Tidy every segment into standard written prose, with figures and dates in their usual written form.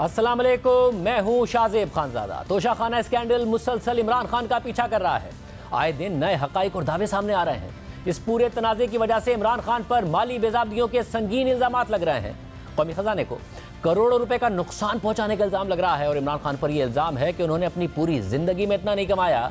अस्सलाम वालेकुम, मैं हूं शाहजेब खानजादा। तोशा खाना स्कैंडल मुसलसल इमरान खान का पीछा कर रहा है। आए दिन नए हकाइक और दावे सामने आ रहे हैं। इस पूरे तनाज़े की वजह से इमरान खान पर माली बेज़ाब्तियों के संगीन इल्जामात लग रहे हैं। कौमी खजाने को करोड़ों रुपए का नुकसान पहुंचाने का इल्जाम लग रहा है और इमरान खान पर यह इल्जाम है कि उन्होंने अपनी पूरी जिंदगी में इतना नहीं कमाया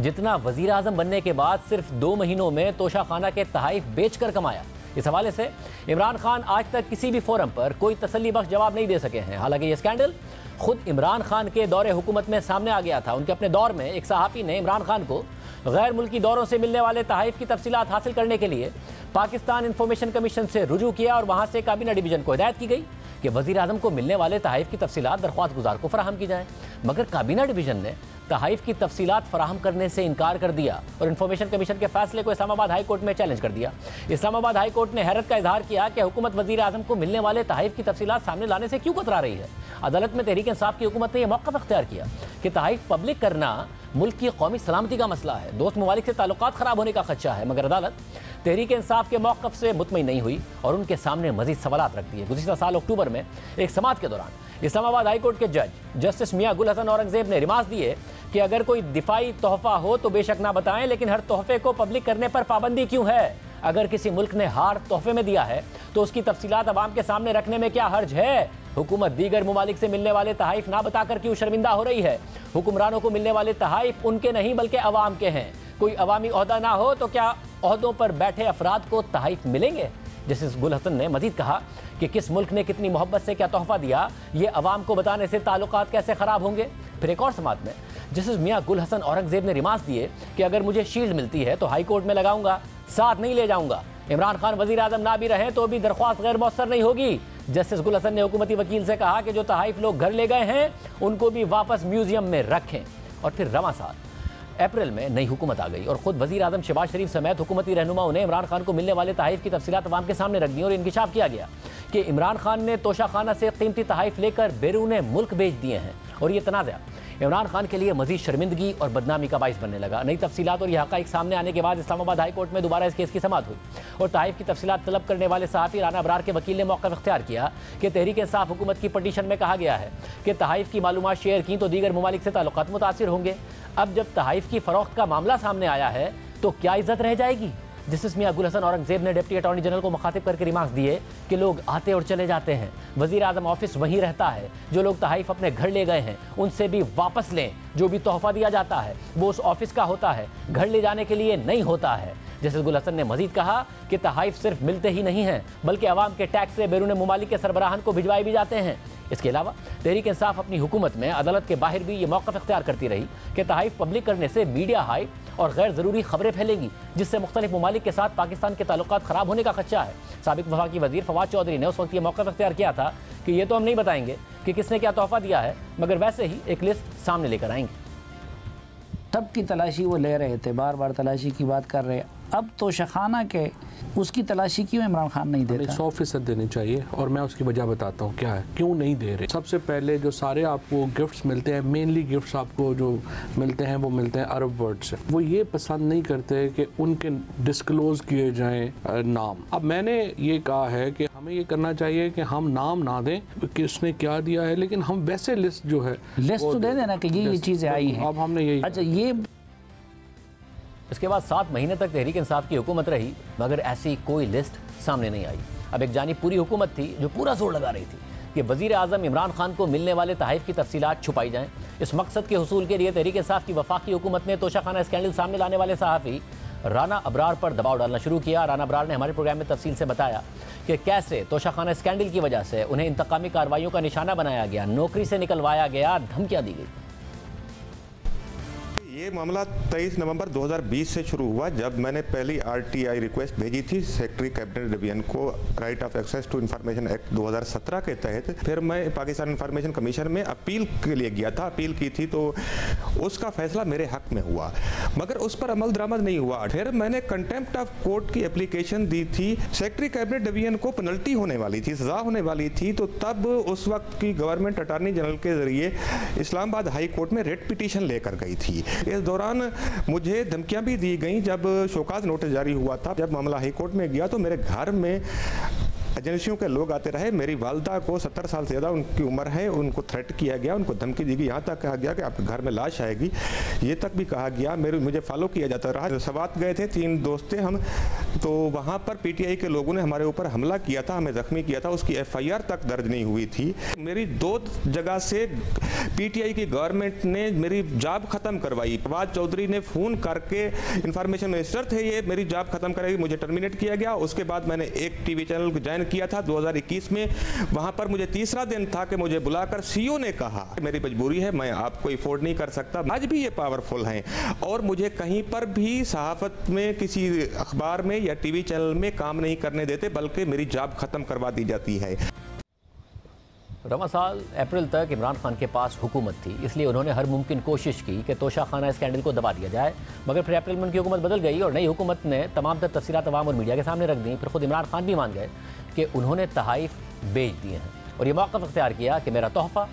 जितना वजीर आजम बनने के बाद सिर्फ 2 महीनों में तोशा खाना के तहाइफ बेचकर कमाया। इस हवाले से इमरान खान आज तक किसी भी फोरम पर कोई तसल्ली बख्श जवाब नहीं दे सके हैं। हालांकि यह स्कैंडल खुद इमरान खान के दौरे हुकूमत में सामने आ गया था। उनके अपने दौर में एक सहाफ़ी ने इमरान खान को गैर मुल्की दौरों से मिलने वाले तहाइफ की तफसीलात हासिल करने के लिए पाकिस्तान इंफॉर्मेशन कमीशन से रुजू किया और वहाँ से काबीना डिवीजन को हिदायत की गई कि वज़ीर आज़म को मिलने वाले तहाइफ की तफसीलात दरख्वास्त गुजार को फराहम की जाए। मगर काबीना डिवीजन ने तहाइफ की तफसीलात फराहम करने से इनकार कर दिया और इंफॉर्मेशन कमीशन के फैसले को इस्लामाबाद हाई कोर्ट में चैलेंज कर दिया। इस्लामाबाद हाई कोर्ट ने हैरत का इजहार किया कि हुकूमत वज़ीर आज़म को मिलने वाले तहाइफ की तफसीलात सामने लाने से क्यों कतरा रही है। अदालत में तहरीक इंसाफ की हुकूमत ने यह मौक़िफ़ अख्तियार किया कि तहाइफ पब्लिक करना मुल्क की कौमी सलामती का मसला है, दोस्त ममालिक से ताल्लुकात ख़राब होने का खदशा है। मगर अदालत तहरीक इंसाफ के मौक़िफ़ से मुतमईन नहीं हुई और उनके सामने मज़ीद सवालात रख दिए। गुज़िश्ता साल अक्टूबर में एक समाअत के दौरान इस्लामाबाद हाई कोर्ट के जज जस्टिस मियां गुल हसन औरंगज़ेब ने रिमार्क्स दिए कि अगर कोई दिफाई तोहफ़ा हो तो बेशक ना बताएं, लेकिन हर तोहफ़े को पब्लिक करने पर पाबंदी क्यों है। अगर किसी मुल्क ने हार तोहफ़े में दिया है तो उसकी तफसीलात अवाम के सामने रखने में क्या हर्ज है। हुकूमत दीगर ममालिक से मिलने वाले तहाइफ ना बताकर क्यों शर्मिंदा हो रही है। हुक्मरानों को मिलने वाले तहाइफ उनके नहीं बल्कि अवाम के हैं। कोई अवामी ओहदा ना हो तो क्या ओहदों पर बैठे अफराद को तहाइफ मिलेंगे। जस्टिस गुल हसन ने मजीद कहा कि किस मुल्क ने कितनी मोहब्बत से क्या तोहफा दिया, ये अवाम को बताने से ताल्लुकात कैसे ख़राब होंगे। फिर एक और समाअत में जस्टिस मियां गुल हसन औरंगज़ेब ने रिमार्क्स दिए कि अगर मुझे शील्ड मिलती है तो हाई कोर्ट में लगाऊंगा, साथ नहीं ले जाऊंगा। इमरान खान वज़ीर आज़म ना भी रहें तो भी दरख्वास्त गैर मौसर नहीं होगी। जस्टिस गुल हसन ने हुकूमती वकील से कहा कि जो तहाइफ लोग घर ले गए हैं उनको भी वापस म्यूजियम में रखें। और फिर रवां साल अप्रैल में नई हुकूमत आ गई और खुद वज़ीर आज़म शहबाज शरीफ समेत हुकूमती रहनुमाओं ने इमरान खान को मिलने वाले तहाइफ की तफसीलात अवाम के सामने रख दी और इंकिशाफ किया गया कि इमरान खान ने तोशा खाना से कीमती तहाइफ लेकर बैरून मुल्क बेच दिए हैं। और ये तनाज़ा इमरान खान के लिए मजीद शर्मिंदगी और बदनामी का बाइस बनने लगा। नई तफसीलात और यह हक़ाइक़ सामने आने के बाद इस्लामाबाद हाई कोर्ट में दोबारा इस केस की समाअत हुई और तहाइफ की तफसीलात तलब करने वाले सहाफ़ी राना अबरार के वकील ने मौक़िफ़ इख्तियार किया कि तहरीक इंसाफ हुकूमत की पटिशन में कहा गया है कि तहाइफ की मालूमात शेयर की तो दीगर ममालिक से ताल्लुकात मुतासिर होंगे। अब जब तहाइफ की फ़रोख्त का मामला सामने आया है तो क्या इज़्ज़त रह जाएगी। जस्टिस मियां गुल हसन औरंगज़ेब ने डिप्टी अटॉर्नी जनरल को मुखातिब करके रिमार्क्स दिए कि लोग आते और चले जाते हैं, वज़ीर आज़म ऑफिस वहीं रहता है। जो लोग तहाइफ अपने घर ले गए हैं उनसे भी वापस लें। जो भी तोहफ़ा दिया जाता है वो उस ऑफिस का होता है, घर ले जाने के लिए नहीं होता है। जस्टिस गुल हसन ने मजीद कहा कि तहाइफ सिर्फ मिलते ही नहीं हैं बल्कि अवाम के टैक्स से बैरून ममालिक के सरबराहान को भिजवाए भी जाते हैं। इसके अलावा तहरीक इंसाफ अपनी हुकूमत में अदालत के बाहर भी ये मौक़िफ़ इख्तियार करती रही कि तहाइफ पब्लिक करने से मीडिया हाइप और गैर ज़रूरी खबरें फैलेंगी जिससे मुख्तलिफ ममालिक के साथ पाकिस्तान के ताल्लुकात ख़राब होने का खदशा है। साबिक़ वफ़ाक़ी वज़ीर फवाद चौधरी ने उस वक्त ये मौक़िफ़ इख्तियार किया था कि ये तो हम नहीं बताएंगे कि किसने क्या तोहफ़ा दिया है, मगर वैसे ही एक लिस्ट सामने लेकर आएंगे। तब की तलाशी वो ले रहे थे, बार बार तलाशी की बात कर रहे। अब तो शखाना के उसकी तलाशी क्यों इमरान खान नहीं देता? 100% देनी चाहिए और मैं उसकी वजह बताता हूँ क्या है, क्यों नहीं दे रहे। सबसे पहले जो सारे आपको गिफ्ट्स मिलते हैं, मेनली गिफ्ट्स आपको जो मिलते हैं वो मिलते हैं अरब वर्ल्ड से। वो ये पसंद नहीं करते कि उनके डिस्क्लोज किए जाएं नाम। अब मैंने ये कहा है कि हमें ये करना चाहिए कि हम नाम ना दें कि उसने क्या दिया है, लेकिन हम वैसे लिस्ट जो है लिस्ट तो दे देना कि ये चीज़ें आई हैं। अब हमने यही अच्छा ये इसके बाद 7 महीने तक तहरीक इंसाफ की हुकूमत रही मगर ऐसी कोई लिस्ट सामने नहीं आई। अब एक जानिब पूरी हुकूमत थी जो पूरा जोर लगा रही थी कि वज़ीर आज़म इमरान खान को मिलने वाले तहाइफ की तफसीलात छुपाई जाएँ। इस मकसद के हुसूल के लिए तहरीक इंसाफ की वफाकी हुकूमत ने तोशा खाना स्कैंडल सामने लाने वाले सहाफ़ी राना अबरार पर दबाव डालना शुरू किया। राना अबरार ने हमारे प्रोग्राम में तफसील से बताया कि कैसे तोशा खाना स्कैंडल की वजह से उन्हें इंतकामी कार्रवाइयों का निशाना बनाया गया, नौकरी से निकलवाया गया, धमकियाँ दी गई। ये मामला 23 नवंबर 2020 से शुरू हुआ जब मैंने पहली आरटीआई रिक्वेस्ट भेजी थी सेक्रेटरी कैबिनेट डिवीजन को right of access to information act 2017 के तहत। फिर मैं पाकिस्तान इंफॉर्मेशन कमीशन में अपील के लिए गया था, अपील की थी तो उसका फैसला मेरे हक में हुआ मगर उस पर अमल दरामद नहीं हुआ। फिर मैंने कंटेम्प्ट ऑफ कोर्ट की एप्लीकेशन दी थी। सेक्रेटरी कैबिनेट डिवीजन को पेनल्टी होने वाली थी, सजा होने वाली थी, तो तब उस वक्त की गवर्नमेंट अटॉर्नी जनरल के जरिए इस्लामाबाद हाई कोर्ट में रेट पिटीशन लेकर गई थी। इस दौरान मुझे धमकियां भी दी गई। जब शोकाज नोटिस जारी हुआ था, जब मामला हाई कोर्ट में गया तो मेरे घर में एजेंसियों के लोग आते रहे। मेरी वालदा को 70 साल से ज़्यादा उनकी उम्र है, उनको थ्रेट किया गया, उनको धमकी दी गई, यहाँ तक कहा गया कि आपके घर में लाश आएगी, ये तक भी कहा गया। मुझे फॉलो किया जाता रहा। सवात गए थे, 3 दोस्त थे हम, तो वहाँ पर पीटीआई के लोगों ने हमारे ऊपर हमला किया था, हमें जख्मी किया था, उसकी एफआईआर तक दर्ज नहीं हुई थी। मेरी 2 जगह से पीटीआई की गवर्नमेंट ने मेरी जॉब खत्म करवाई। फवाद चौधरी ने फ़ोन करके, इंफॉर्मेशन मिनिस्टर थे ये, मेरी जॉब खत्म करेगी, मुझे टर्मिनेट किया गया। उसके बाद मैंने एक टीवी चैनल को ज्वाइन किया था 2021 में। वहाँ पर मुझे तीसरा दिन था कि मुझे बुलाकर सीईओ ने कहा मेरी मजबूरी है, मैं आपको अफोर्ड नहीं कर सकता। आज भी ये पावरफुल हैं और मुझे कहीं पर भी सहाफ़त में, किसी अखबार में या टीवी चैनल में काम नहीं करने देते, बल्कि मेरी जॉब खत्म करवा दी जाती है। रवां साल अप्रैल तक इमरान खान के पास हुकूमत थी, इसलिए उन्होंने हर मुमकिन कोशिश की कि तोशाखाना स्कैंडल को दबा दिया जाए। मगर फिर अप्रैल में उनकी हुकूमत बदल गई और नई हुकूमत ने तमाम तर तफसीलात अवाम और मीडिया के सामने रख दी। फिर खुद इमरान खान भी मान गए कि उन्होंने तहाइफ बेच दिए हैं और ये मौक़िफ़ अख्तियार किया कि मेरा तोहफ़ा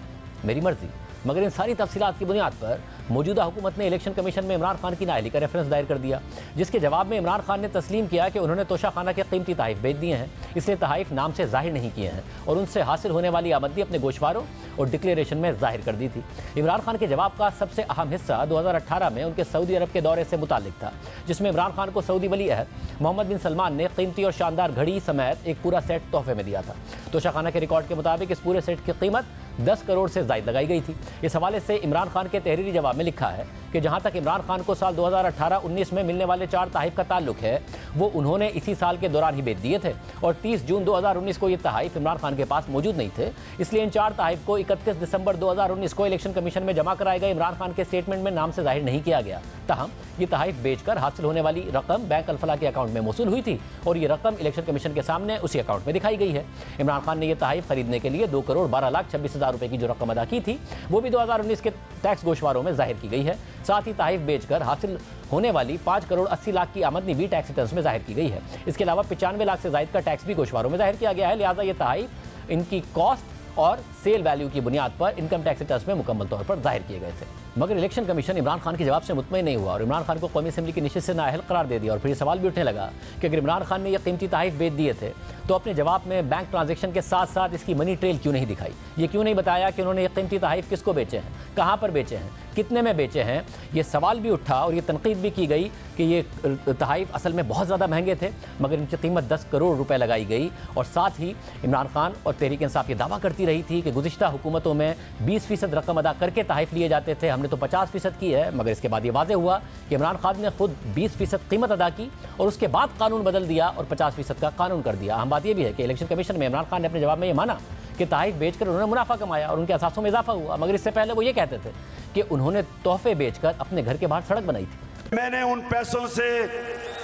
मेरी मर्ज़ी। मगर इन सारी तफसीलात की बुनियाद पर मौजूदा हुकूमत ने इलेक्शन कमीशन में इमरान खान की नाअहली का रेफरेंस दायर कर दिया, जिसके जवाब में इमरान खान ने तस्लीम किया कि उन्होंने तोशाखाना के कीमती तहाइफ बेच दिए हैं, इसलिए तहाइफ नाम से जाहिर नहीं किए हैं और उनसे हासिल होने वाली आमदनी अपने गोशवारों और डिक्लेरेशन में जाहिर कर दी थी। इमरान खान के जवाब का सबसे अहम हिस्सा 2018 में उनके सऊदी अरब के दौरे से मुताल्लिक था, जिसमें इमरान खान को सऊदी वली अहद मोहम्मद बिन सलमान ने कीमती और शानदार घड़ी समेत एक पूरा सेट तोहफे में दिया था। तोशाखाना के रिकॉर्ड के मुताबिक इस पूरे सेट की कीमत 10 करोड़ से ज़ायद लगाई गई थी। इस हवाले से इमरान खान के तहरीरी जवाब में लिखा है कि जहां तक इमरान खान को साल 2018-19 में मिलने वाले 4 तहाइफ का ताल्लुक है, वो उन्होंने इसी साल के दौरान ही बेच दिए थे और 30 जून 2019 को ये तहाइफ इमरान खान के पास मौजूद नहीं थे। इसलिए इन 4 तहाइफ को 31 दिसंबर 2019 को इलेक्शन कमीशन में जमा कराए गए इमरान खान के स्टेटमेंट में नाम से जाहिर नहीं किया गया। ताहम ये तहाइफ बेचकर हासिल होने वाली रकम बैंक अल-फलाह के अकाउंट में मौसूल हुई थी और ये रकम इलेक्शन कमीशन के सामने उसी अकाउंट में दिखाई गई है। इमरान खान ने यह तहाइफ खरीदने के लिए 2 करोड़ 12,26,000 रुपए की जो रकम अदा की थी, वो भी 2019 के टैक्स गोशवारों में जाहिर की गई है। साथ ही तहाइफ बेचकर हासिल होने वाली 5 करोड़ 80 लाख की आमदनी भी टैक्स रिटर्न्स में जाहिर की गई है। इसके अलावा 95 लाख से जायद का टैक्स भी गोशवारों में जाहिर किया गया है। लिहाजा ये तहाइफ इनकी कॉस्ट और सेल वैल्यू की बुनियाद पर इनकम टैक्स रिटर्न्स में मुकम्मल तौर पर जाहिर किए गए थे। मगर इलेक्शन कमीशन इमरान खान के जवाब से मुतमईन नहीं हुआ और इमरान खान को कौमी असेंबली की नशिस्त से नाअहल करार दे दिया। और फिर ये सवाल भी उठने लगा कि अगर इमरान खान ने यह कीमती तहाइफ बेच दिए थे तो अपने जवाब में बैंक ट्रांजैक्शन के साथ साथ इसकी मनी ट्रेल क्यों नहीं दिखाई? ये क्यों नहीं बताया कि उन्होंने ये कीमती तहाइफ किसको बेचे हैं, कहाँ पर बेचे हैं, कितने में बेचे हैं? ये सवाल भी उठा और ये तनकीद भी की गई कि ये तहाइफ असल में बहुत ज़्यादा महंगे थे, मगर इनकी कीमत 10 करोड़ रुपए लगाई गई। और साथ ही इमरान खान और तहरीक इंसाफ ये दावा करती रही थी कि गुज़िश्ता हुकूमतों में 20% रकम अदा करके तहाइफ लिए जाते थे, हमने तो 50% की है। मगर इसके बाद ये वाज़ेह हुआ कि इमरान खान ने खुद 20% कीमत अदा की और उसके बाद कानून बदल दिया और 50% का कानून कर दिया। अहम बात यह भी है कि इलेक्शन कमीशन में इमरान खान ने अपने जवाब में ये माना कि तहाइफ बेचकर उन्होंने मुनाफा कमाया और उनके असासों में इजाफा हुआ, मगर इससे पहले वो ये कहते थे कि उन्होंने तोहफे बेचकर अपने घर के बाहर सड़क बनाई थी। मैंने उन पैसों से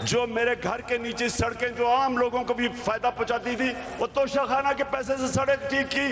जो मेरे घर के नीचे सड़कें जो आम लोगों को भी फायदा पहुंचाती थी, वो तोशाखाना के पैसे से सड़क ठीक की।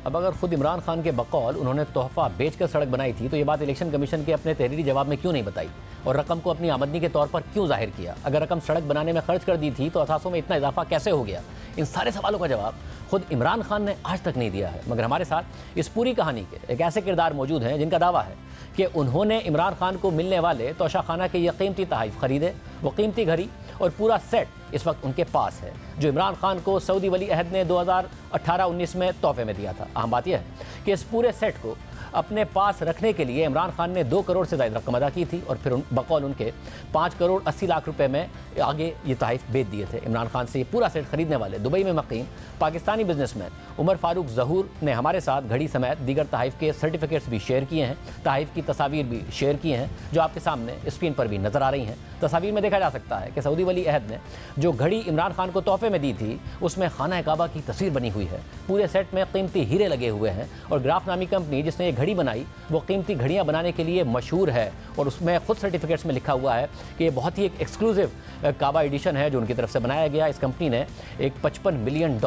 अब अगर खुद इमरान खान के बकौल उन्होंने तोहफा बेचकर सड़क बनाई थी, तो ये बात इलेक्शन कमीशन के अपने तहरीरी जवाब में क्यों नहीं बताई और रकम को अपनी आमदनी के तौर पर क्यों जाहिर किया? अगर रकम सड़क बनाने में खर्च कर दी थी तो असासों में इतना इजाफा कैसे हो गया? इन सारे सवालों का जवाब खुद इमरान खान ने आज तक नहीं दिया है। मगर हमारे साथ इस पूरी कहानी के एक ऐसे किरदार मौजूद हैं जिनका दावा है कि उन्होंने इमरान खान को मिलने वाले तोशाखाना के ये कीमती तहाइफ खरीदे, वो कीमती घड़ी और पूरा सेट इस वक्त उनके पास है, जो इमरान खान को सऊदी वली अहद ने 2018-19 में तोहफे में दिया था। अहम बात यह है कि इस पूरे सेट को अपने पास रखने के लिए इमरान खान ने 2 करोड़ से ज़्यादा रकम अदा की थी और फिर बकौल उनके 5 करोड़ 80 लाख रुपए में आगे ये तहाइफ बेच दिए थे। इमरान खान से ये पूरा सेट खरीदने वाले दुबई में मकीम पाकिस्तानी बिजनेसमैन उमर फारूक ज़हूर ने हमारे साथ घड़ी समेत दीगर तहाइफ के सर्टिफिकेट्स भी शेयर किए हैं, तहाइफ की तस्वीर भी शेयर की हैं, जो आपके सामने स्क्रीन पर भी नज़र आ रही हैं। तस्वीर में देखा जा सकता है कि सऊदी वली अहद ने जो घड़ी इमरान खान को तोहफे में दी थी, उसमें खाना काबा की तस्वीर बनी हुई है। पूरे सेट में कीमती हीरे लगे हुए हैं और ग्राफ नामी कंपनी जिसने ये घड़ी बनाई वो कीमती घड़ियाँ बनाने के लिए मशहूर है और उसमें खुद सर्टिफिकेट्स में लिखा हुआ है कि ये बहुत ही एक एक्सक्लूसिव काबा एडिशन है जो उनकी तरफ से बनाया गया। इस कंपनी ने एक $55 मिलियन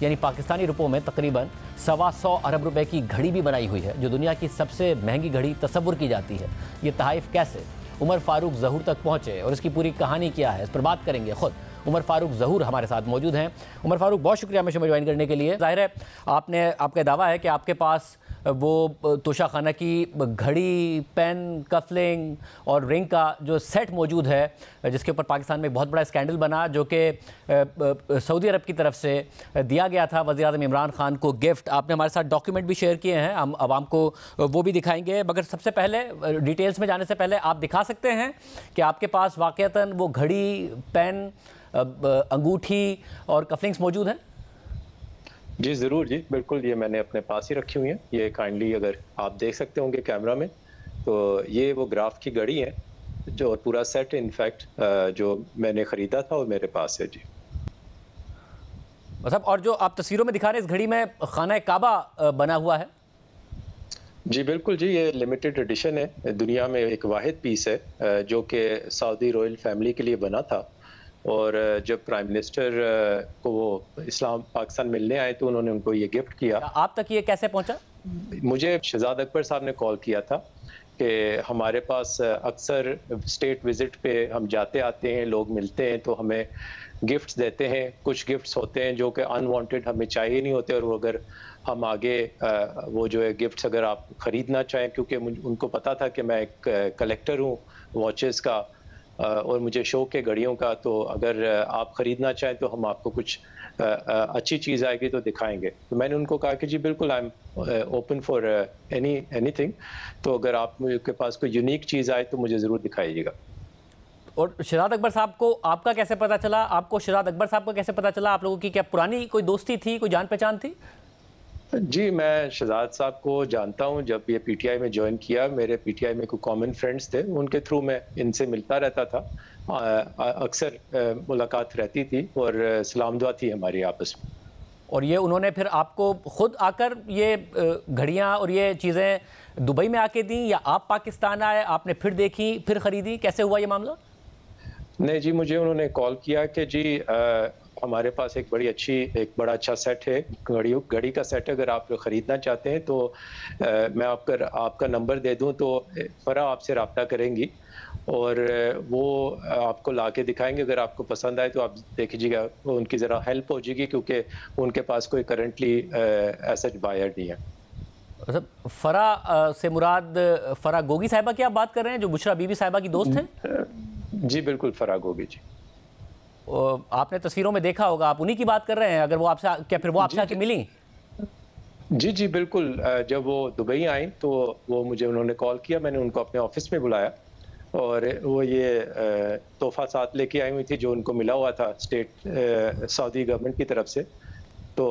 यानी पाकिस्तानी रुपयों में तकरीबन 125 अरब रुपए की घड़ी भी बनाई हुई है, जो दुनिया की सबसे महंगी घड़ी तस्वुर की जाती है। ये तहाइफ कैसे उमर फारूक ज़हूर तक पहुँचे और इसकी पूरी कहानी क्या है, इस पर बात करेंगे खुद उमर फारूक ज़हूर हमारे साथ मौजूद हैं। उमर फारूक, बहुत शुक्रिया हमें ज्वाइन करने के लिए। जाहिर है आपका दावा है कि आपके पास वो तोशाखाना की घड़ी, पेन, कफलिंग और रिंग का जो सेट मौजूद है, जिसके ऊपर पाकिस्तान में एक बहुत बड़ा स्कैंडल बना, जो कि सऊदी अरब की तरफ से दिया गया था वज़ीर आज़म इमरान खान को गिफ्ट। आपने हमारे साथ डॉक्यूमेंट भी शेयर किए हैं, हम आवाम को वो भी दिखाएंगे। मगर सबसे पहले डिटेल्स में जाने से पहले आप दिखा सकते हैं कि आपके पास वाक़ईतन वो घड़ी, पेन, अंगूठी और कफलिंग्स मौजूद हैं? जी ज़रूर जी, बिल्कुल, ये मैंने अपने पास ही रखी हुई हैं। ये काइंडली अगर आप देख सकते होंगे कैमरा में, तो ये वो ग्राफ की घड़ी है जो पूरा सेट इनफैक्ट जो मैंने ख़रीदा था और मेरे पास है जी। मतलब और जो आप तस्वीरों में दिखा रहे हैं, इस घड़ी में खाना काबा बना हुआ है? जी बिल्कुल जी, ये लिमिटेड एडिशन है, दुनिया में एक वाहिद पीस है जो कि सऊदी रॉयल फैमिली के लिए बना था। और जब प्राइम मिनिस्टर को वो इस्लाम पाकिस्तान मिलने आए तो उन्होंने उनको ये गिफ्ट किया। आप तक ये कैसे पहुंचा? मुझे शहजाद अकबर साहब ने कॉल किया था कि हमारे पास अक्सर स्टेट विजिट पे हम जाते आते हैं, लोग मिलते हैं तो हमें गिफ्ट्स देते हैं। कुछ गिफ्ट्स होते हैं जो कि अनवांटेड हमें चाहिए नहीं होते, और वो अगर हम आगे वो जो है गिफ्ट्स अगर आप ख़रीदना चाहें, क्योंकि उनको पता था कि मैं एक कलेक्टर हूँ वॉचेस का और मुझे शौक है घड़ियों का, तो अगर आप ख़रीदना चाहें तो हम आपको कुछ अच्छी चीज़ आएगी तो दिखाएंगे। तो मैंने उनको कहा कि जी बिल्कुल, I am open for anything, तो अगर आपके पास कोई यूनिक चीज़ आए तो मुझे ज़रूर दिखाइएगा। और शहजाद अकबर साहब को आपका कैसे पता चला? आपको शहजाद अकबर साहब का कैसे पता चला? आप लोगों की क्या पुरानी कोई दोस्ती थी, कोई जान पहचान थी? जी, मैं शहजाद साहब को जानता हूं। जब ये पीटीआई में ज्वाइन किया, मेरे पीटीआई में कुछ कॉमन फ्रेंड्स थे, उनके थ्रू मैं इनसे मिलता रहता था। अक्सर मुलाकात रहती थी और सलाम दुआ थी हमारी आपस में। और ये उन्होंने फिर आपको खुद आकर ये घड़ियां और ये चीज़ें दुबई में आके दी, या आप पाकिस्तान आए, आपने फिर देखी, फिर ख़रीदी? कैसे हुआ ये मामला? नहीं जी, मुझे उन्होंने कॉल किया कि जी हमारे पास एक बड़ा अच्छा सेट है, घड़ी का सेट है, अगर आप ख़रीदना चाहते हैं तो मैं आपका नंबर दे दूं तो फ़रा आपसे रब्ता करेंगी और वो आपको ला के दिखाएंगे। अगर आपको पसंद आए तो आप देख लीजिएगा, उनकी ज़रा हेल्प हो जाएगी क्योंकि उनके पास कोई करंटली ऐसा बायर नहीं है। मतलब फ़रा से मुराद फ़रा गोगी साहिबा की आप बात कर रहे हैं, जो बुशरा बीबी साहिबा की दोस्त हैं? जी बिल्कुल, फ़रा गोगी जी। आपने तस्वीरों में देखा होगा, आप उन्हीं की बात कर रहे हैं? अगर वो आपसे, क्या फिर वो आपसे आके मिली? जी जी बिल्कुल, जब वो दुबई आई तो उन्होंने कॉल किया, मैंने उनको अपने ऑफिस में बुलाया और वो ये तोहफा साथ लेके आई हुई थी जो उनको मिला हुआ था स्टेट सऊदी गवर्नमेंट की तरफ से। तो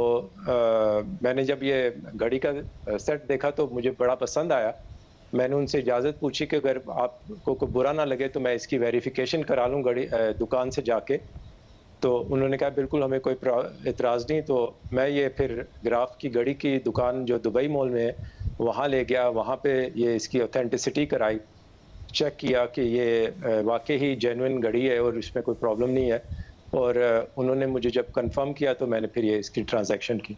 मैंने जब ये घड़ी का सेट देखा तो मुझे बड़ा पसंद आया। मैंने उनसे इजाज़त पूछी कि अगर आपको कोई बुरा ना लगे तो मैं इसकी वेरिफिकेशन करा लूँ दुकान से जाके। तो उन्होंने कहा बिल्कुल, हमें कोई एतराज़ नहीं। तो मैं ये फिर ग्राफ की घड़ी की दुकान जो दुबई मॉल में है वहाँ ले गया, वहाँ पे ये इसकी ऑथेंटिसिटी कराई, चेक किया कि ये वाकई ही जेन्युइन घड़ी है और इसमें कोई प्रॉब्लम नहीं है। और उन्होंने मुझे जब कंफर्म किया तो मैंने फिर ये इसकी ट्रांजैक्शन की।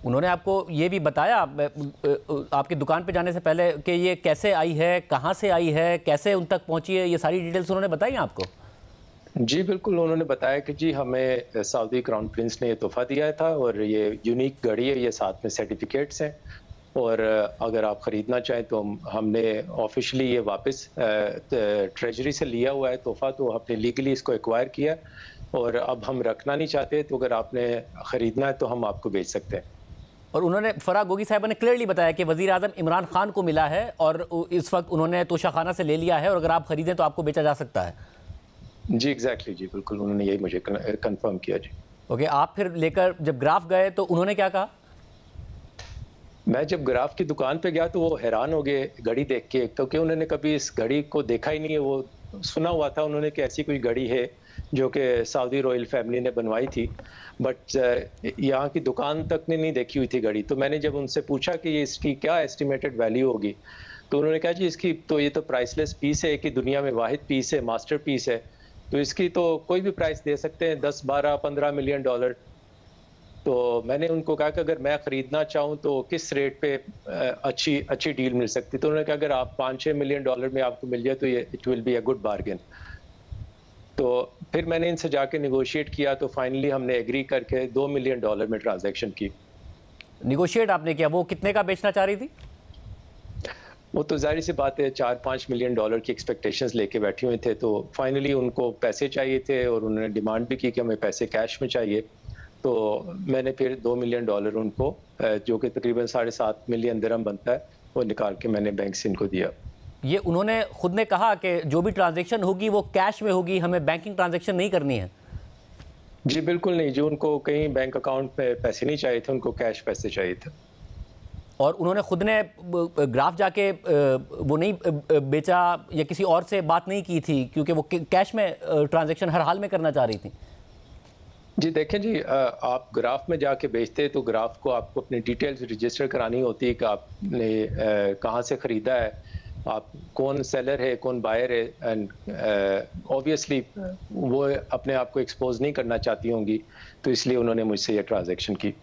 उन्होंने आपको ये भी बताया आपकी दुकान पे जाने से पहले कि ये कैसे आई है, कहाँ से आई है, कैसे उन तक पहुँची है, ये सारी डिटेल्स उन्होंने बताई आपको? जी बिल्कुल, उन्होंने बताया कि जी हमें सऊदी क्राउन प्रिंस ने ये तोहफा दिया था और ये यूनिक घड़ी है, ये साथ में सर्टिफिकेट्स हैं और अगर आप ख़रीदना चाहें तो हमने ऑफिशियली ये वापस ट्रेजरी से लिया हुआ है तोहफा, तो आपने लीगली इसको एक्वायर किया और अब हम रखना नहीं चाहते, तो अगर आपने ख़रीदना है तो हम आपको बेच सकते हैं। और उन्होंने फ़रा गोगी साहिबा ने क्लियरली बताया कि वज़ीर आज़म इमरान खान को मिला है और इस वक्त उन्होंने तोशाखाना से ले लिया है और अगर आप ख़रीदें तो आपको बेचा जा सकता है। जी एग्जैक्टली जी, बिल्कुल, उन्होंने यही मुझे कंफर्म किया जी। ओके, आप फिर लेकर जब ग्राफ गए तो उन्होंने क्या कहा? मैं जब ग्राफ की दुकान पे गया तो वो हैरान हो गए घड़ी देख के, क्योंकि उन्होंने कभी इस घड़ी को देखा ही नहीं है। वो सुना हुआ था उन्होंने कि ऐसी कोई घड़ी है जो कि सऊदी रॉयल फैमिली ने बनवाई थी, बट यहाँ की दुकान तक ने नहीं देखी हुई थी घड़ी। तो मैंने जब उनसे पूछा कि ये इसकी क्या एस्टिमेटेड वैल्यू होगी, तो उन्होंने कहा जी इसकी तो ये तो प्राइसलेस पीस है कि दुनिया में वाहिद पीस है, मास्टर पीस है, तो इसकी तो कोई भी प्राइस दे सकते हैं, 10, 12, 15 मिलियन डॉलर। तो मैंने उनको कहा कि अगर मैं ख़रीदना चाहूँ तो किस रेट पे अच्छी डील मिल सकती। तो उन्होंने कहा अगर आप 5-6 मिलियन डॉलर में आपको मिल जाए तो ये it will be a good bargain. तो फिर मैंने इनसे जाके निगोशिएट किया तो फाइनली हमने एग्री करके $2 मिलियन में ट्रांजैक्शन की। निगोशिएट आपने किया, वो कितने का बेचना चाह रही थी? वो तो जाहिर सी बात है $4-5 मिलियन की एक्सपेक्टेशंस लेके बैठे हुए थे, तो फाइनली उनको पैसे चाहिए थे और उन्होंने डिमांड भी की कि हमें पैसे कैश में चाहिए। तो मैंने फिर $2 मिलियन उनको, जो कि तकरीबन 7.5 मिलियन दिरहम बनता है, वो निकाल के मैंने बैंक से इनको दिया। ये उन्होंने खुद ने कहा कि जो भी ट्रांजैक्शन होगी वो कैश में होगी, हमें बैंकिंग ट्रांजैक्शन नहीं करनी है? जी बिल्कुल नहीं, जो उनको कहीं बैंक अकाउंट में पैसे नहीं चाहिए थे, उनको कैश पैसे चाहिए थे। और उन्होंने खुद ने ग्राफ जाके वो नहीं बेचा या किसी और से बात नहीं की थी, क्योंकि वो कैश में ट्रांजैक्शन हर हाल में करना चाह रही थी? जी देखें जी, आप ग्राफ में जाके बेचते हैं तो ग्राफ को आपको अपनी डिटेल्स रजिस्टर करानी होती है कि आपने कहाँ से ख़रीदा है, आप कौन सेलर है, कौन बायर है, एंड ऑब्वियसली वो अपने आप को एक्सपोज नहीं करना चाहती होंगी, तो इसलिए उन्होंने मुझसे ये ट्रांजैक्शन की।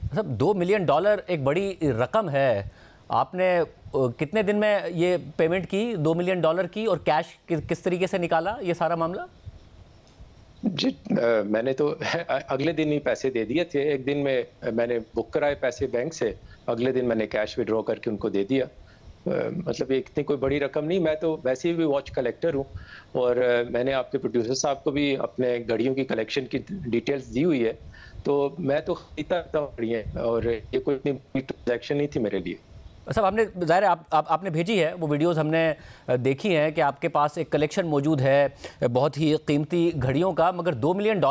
मतलब $2 मिलियन एक बड़ी रकम है। आपने कितने दिन में ये पेमेंट की $2 मिलियन की, और कैश किस तरीके से निकाला ये सारा मामला? जी मैंने तो अगले दिन ही पैसे दे दिए थे। एक दिन में मैंने बुक कराए पैसे बैंक से, अगले दिन मैंने कैश विड्रॉ करके उनको दे दिया। मतलब ये इतनी कोई बड़ी रकम नहीं, मैं तो वैसे भी वॉच कलेक्टर हूँ, और मैंने आपके प्रोड्यूसर साहब को भी अपने घड़ियों की कलेक्शन की डिटेल्स दी हुई है, तो मैं तो खरीदता हूँ घड़ियाँ, और ये कोई इतनी बड़ी ट्रांजैक्शन नहीं थी मेरे लिए। साहब आपने ज़ाहिर है आपने भेजी है वो वीडियोस, हमने देखी हैं कि आपके पास एक कलेक्शन मौजूद है बहुत ही कीमती घड़ियों का, मगर $2 मिलियन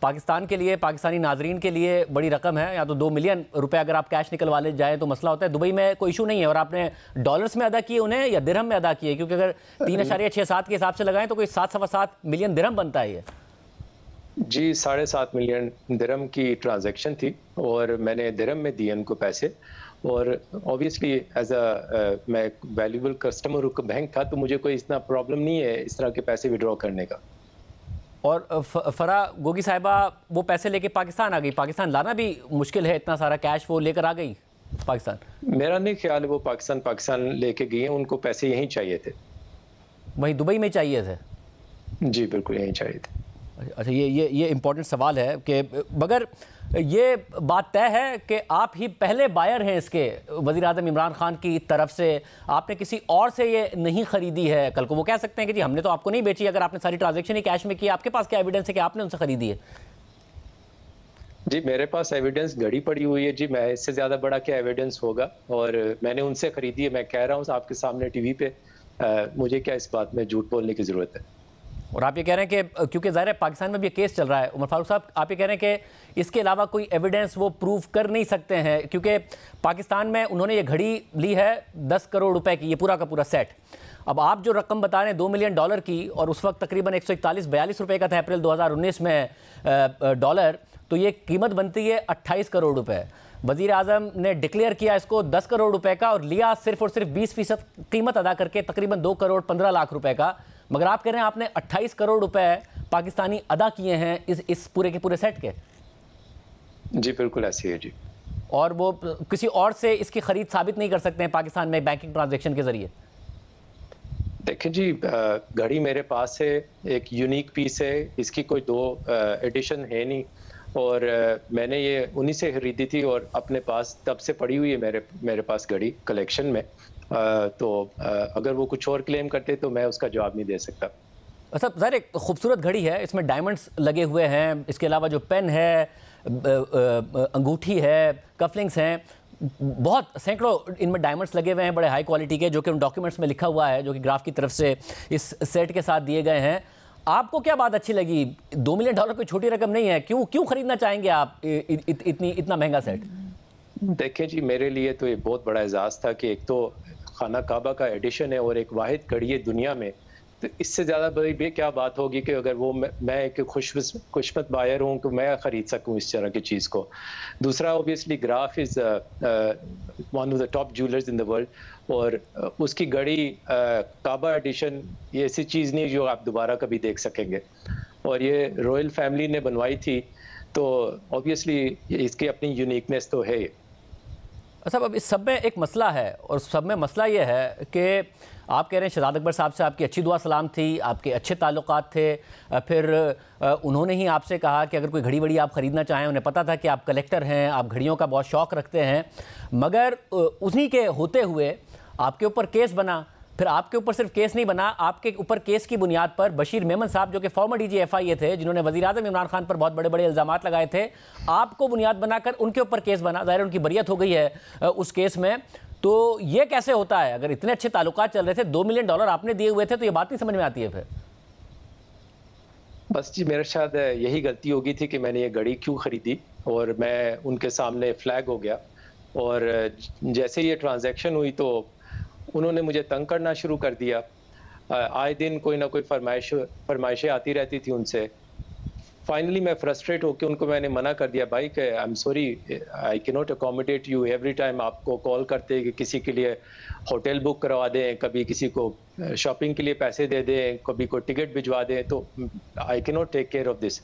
पाकिस्तान के लिए, पाकिस्तानी नाजरीन के लिए बड़ी रकम है। या तो $2 मिलियन अगर आप कैश निकलवा ले जाए तो मसला होता है। दुबई में कोई इशू नहीं है। और आपने डॉलर्स में अदा किए उन्हें या दिरहम में अदा किए? क्योंकि अगर 3.67 के हिसाब से लगाएं तो कोई 7-7.25 मिलियन दिरहम बनता है ये। जी 7.5 मिलियन दिरहम की ट्रांजैक्शन थी, और मैंने दिरहम में दिए उनको पैसे, और ऑब्वियसली एज मैं वैल्यूबल कस्टमर बैंक था, तो मुझे कोई इतना प्रॉब्लम नहीं है इस तरह के पैसे विड्रॉ करने का। और फरा गोगी साहिबा वो पैसे लेके पाकिस्तान आ गई। पाकिस्तान लाना भी मुश्किल है, इतना सारा कैश वो लेकर आ गई पाकिस्तान? मेरा नहीं ख्याल है वो पाकिस्तान लेके गई हैं, उनको पैसे यहीं चाहिए थे। वहीं दुबई में चाहिए थे? जी बिल्कुल यहीं चाहिए थे। अच्छा, ये इम्पोर्टेंट सवाल है कि मगर ये बात तय है कि आप ही पहले बायर हैं इसके, वज़ीर आज़म इमरान खान की तरफ से। आपने किसी और से ये नहीं ख़रीदी है। कल को वो कह सकते हैं कि जी हमने तो आपको नहीं बेची, अगर आपने सारी ट्रांजैक्शन ही कैश में की, आपके पास क्या एविडेंस है कि आपने उनसे ख़रीदी है? जी मेरे पास एविडेंस घड़ी पड़ी हुई है जी, मैं इससे ज़्यादा बड़ा क्या एविडेंस होगा, और मैंने उनसे ख़रीदी है। मैं कह रहा हूँ आपके सामने टीवी पे, मुझे क्या इस बात में झूठ बोलने की ज़रूरत है। और आप ये कह रहे हैं कि क्योंकि ज़ाहिर है पाकिस्तान में भी ये केस चल रहा है, उमर फारूक साहब आप ये कह रहे हैं कि इसके अलावा कोई एविडेंस वो प्रूव कर नहीं सकते हैं, क्योंकि पाकिस्तान में उन्होंने ये घड़ी ली है 10 करोड़ रुपए की, ये पूरा का पूरा सेट। अब आप जो रकम बता रहे हैं $2 मिलियन की, और उस वक्त तकरीबन 141-42 रुपये का था अप्रैल 2019 में डॉलर, तो ये कीमत बनती है 28 करोड़ रुपए। वज़ीर आज़म ने डिक्लेयर किया इसको 10 करोड़ रुपए का, और लिया सिर्फ और सिर्फ 20% कीमत अदा करके तकरीबन 2 करोड़ 15 लाख रुपए का। मगर आप कह रहे हैं आपने 28 करोड़ रुपए पाकिस्तानी अदा किए हैं इस पूरे के पूरे सेट के? जी बिल्कुल ऐसी है जी। और वो किसी और से इसकी खरीद साबित नहीं कर सकते हैं पाकिस्तान में बैंकिंग ट्रांजैक्शन के जरिए? देखिए जी, घड़ी मेरे पास है, एक यूनिक पीस है, इसकी कोई दो एडिशन है नहीं, और मैंने ये उन्हीं से खरीदी थी, और अपने पास तब से पड़ी हुई है मेरे पास घड़ी कलेक्शन में। तो अगर वो कुछ और क्लेम करते तो मैं उसका जवाब नहीं दे सकता। अच्छा ज़ाहिर एक खूबसूरत घड़ी है, इसमें डायमंड्स लगे हुए हैं, इसके अलावा जो पेन है, अंगूठी है, कफलिंग्स हैं, बहुत सैकड़ों इनमें डायमंड्स लगे हुए हैं बड़े हाई क्वालिटी के, जो कि उन डॉक्यूमेंट्स में लिखा हुआ है, जो कि ग्राफ की तरफ से इस सेट के साथ दिए गए हैं। आपको क्या बात अच्छी लगी? $2 मिलियन कोई छोटी रकम नहीं है, क्यों खरीदना चाहेंगे आप इतना महंगा सेट? देखिए जी, मेरे लिए तो ये बहुत बड़ा एजाज़ था कि एक तो खाना काबा का एडिशन है और एक वाहिद घड़ी है दुनिया में, तो इससे ज़्यादा बड़ी क्या बात होगी कि अगर वो मैं एक खुशमत बायर हूँ कि मैं ख़रीद सकूँ इस तरह की चीज़ को। दूसरा obviously graph is one of the top jewellers in the world, और उसकी घड़ी काबा एडिशन ये ऐसी चीज़ नहीं जो आप दोबारा कभी देख सकेंगे, और ये रॉयल फैमिली ने बनवाई थी, तो ऑब्वियसली इसकी अपनी यूनिकनेस तो है। साहब अब इस सब में एक मसला है, और सब में मसला ये है कि आप कह रहे हैं शहजाद अकबर साहब से आपकी अच्छी दुआ सलाम थी, आपके अच्छे ताल्लुकात थे, फिर उन्होंने ही आपसे कहा कि अगर कोई घड़ी वड़ी आप ख़रीदना चाहें, उन्हें पता था कि आप कलेक्टर हैं, आप घड़ियों का बहुत शौक़ रखते हैं, मगर उन्हीं के होते हुए आपके ऊपर केस बना। फिर आपके ऊपर सिर्फ केस नहीं बना, आपके ऊपर केस की बुनियाद पर बशीर मेमन साहब जो कि फॉर्मर DG FIA थे, जिन्होंने वज़ीर-ए-आज़म इमरान खान पर बहुत बड़े बड़े इल्ज़ामात लगाए थे, आपको बुनियाद बनाकर उनके ऊपर केस बना। ज़ाहिर उनकी बरियत हो गई है उस केस में। तो ये कैसे होता है? अगर इतने अच्छे ताल्लुकात चल रहे थे, $2 मिलियन आपने दिए हुए थे, तो ये बात नहीं समझ में आती है फिर। बस जी, मेरे शायद यही गलती होगी थी कि मैंने ये घड़ी क्यों ख़रीदी, और मैं उनके सामने फ्लैग हो गया। और जैसे ये ट्रांजैक्शन हुई तो उन्होंने मुझे तंग करना शुरू कर दिया। आए दिन कोई ना कोई फरमाइशें आती रहती थी उनसे। फाइनली मैं फ्रस्ट्रेट होकर उनको मैंने मना कर दिया, भाई कि I am sorry, I can not accommodate you every time. आपको कॉल करते कि किसी के लिए होटल बुक करवा दें, कभी किसी को शॉपिंग के लिए पैसे दे दें, कभी कोई टिकट भिजवा दें, तो I can not take care of this.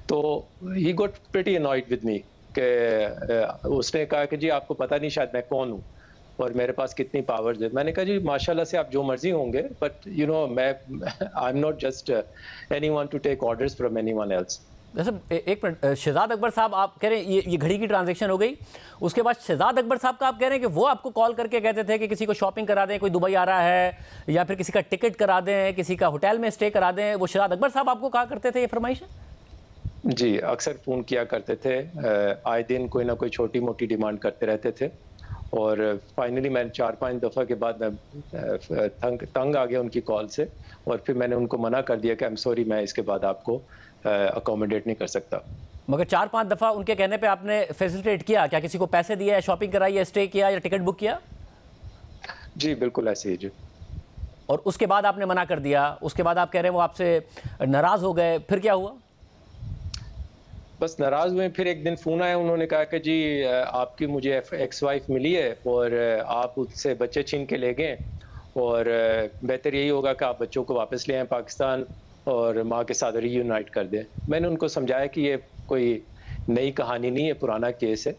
तो he got pretty annoyed with me कि उसने कहा कि जी आपको पता नहीं शायद मैं कौन हूँ और मेरे पास कितनी पावर्स है। मैंने कहा जी माशाल्लाह से आप जो मर्जी होंगे, बट यू नो मैं I am not just anyone to take orders from anyone else. जैसे एक मिनट, शहजाद अकबर साहब आप कह रहे हैं ये घड़ी की ट्रांजैक्शन हो गई, उसके बाद शहजाद अकबर साहब का आप कह रहे हैं कि वो आपको कॉल करके कहते थे कि किसी को शॉपिंग करा दें, कोई दुबई आ रहा है, या फिर किसी का टिकट करा दें, किसी का होटल में स्टे करा दें, वो शहजाद अकबर साहब आपको कहा करते थे ये फरमाइश? जी, अक्सर फ़ोन किया करते थे, आए दिन कोई ना कोई छोटी मोटी डिमांड करते रहते थे। और फाइनली मैंने 4-5 दफ़ा के बाद मैं तंग आ गया उनकी कॉल से, और फिर मैंने उनको मना कर दिया कि आई एम सॉरी, मैं इसके बाद आपको अकोमोडेट नहीं कर सकता। मगर 4-5 दफ़ा उनके कहने पे आपने फैसिलिटेट किया क्या? किसी को पैसे दिए, या शॉपिंग कराई, या स्टे किया, या टिकट बुक किया? जी बिल्कुल ऐसे ही जी। और उसके बाद आपने मना कर दिया, उसके बाद आप कह रहे हैं वो आपसे नाराज़ हो गए, फिर क्या हुआ? बस नाराज़ हुए। फिर एक दिन फ़ोन आया, उन्होंने कहा कि जी आपकी मुझे एक्स वाइफ मिली है और आप उससे बच्चे छीन के ले गए, और बेहतर यही होगा कि आप बच्चों को वापस ले आएँ पाकिस्तान और माँ के साथ रीयूनाइट कर दें। मैंने उनको समझाया कि ये कोई नई कहानी नहीं है, पुराना केस है,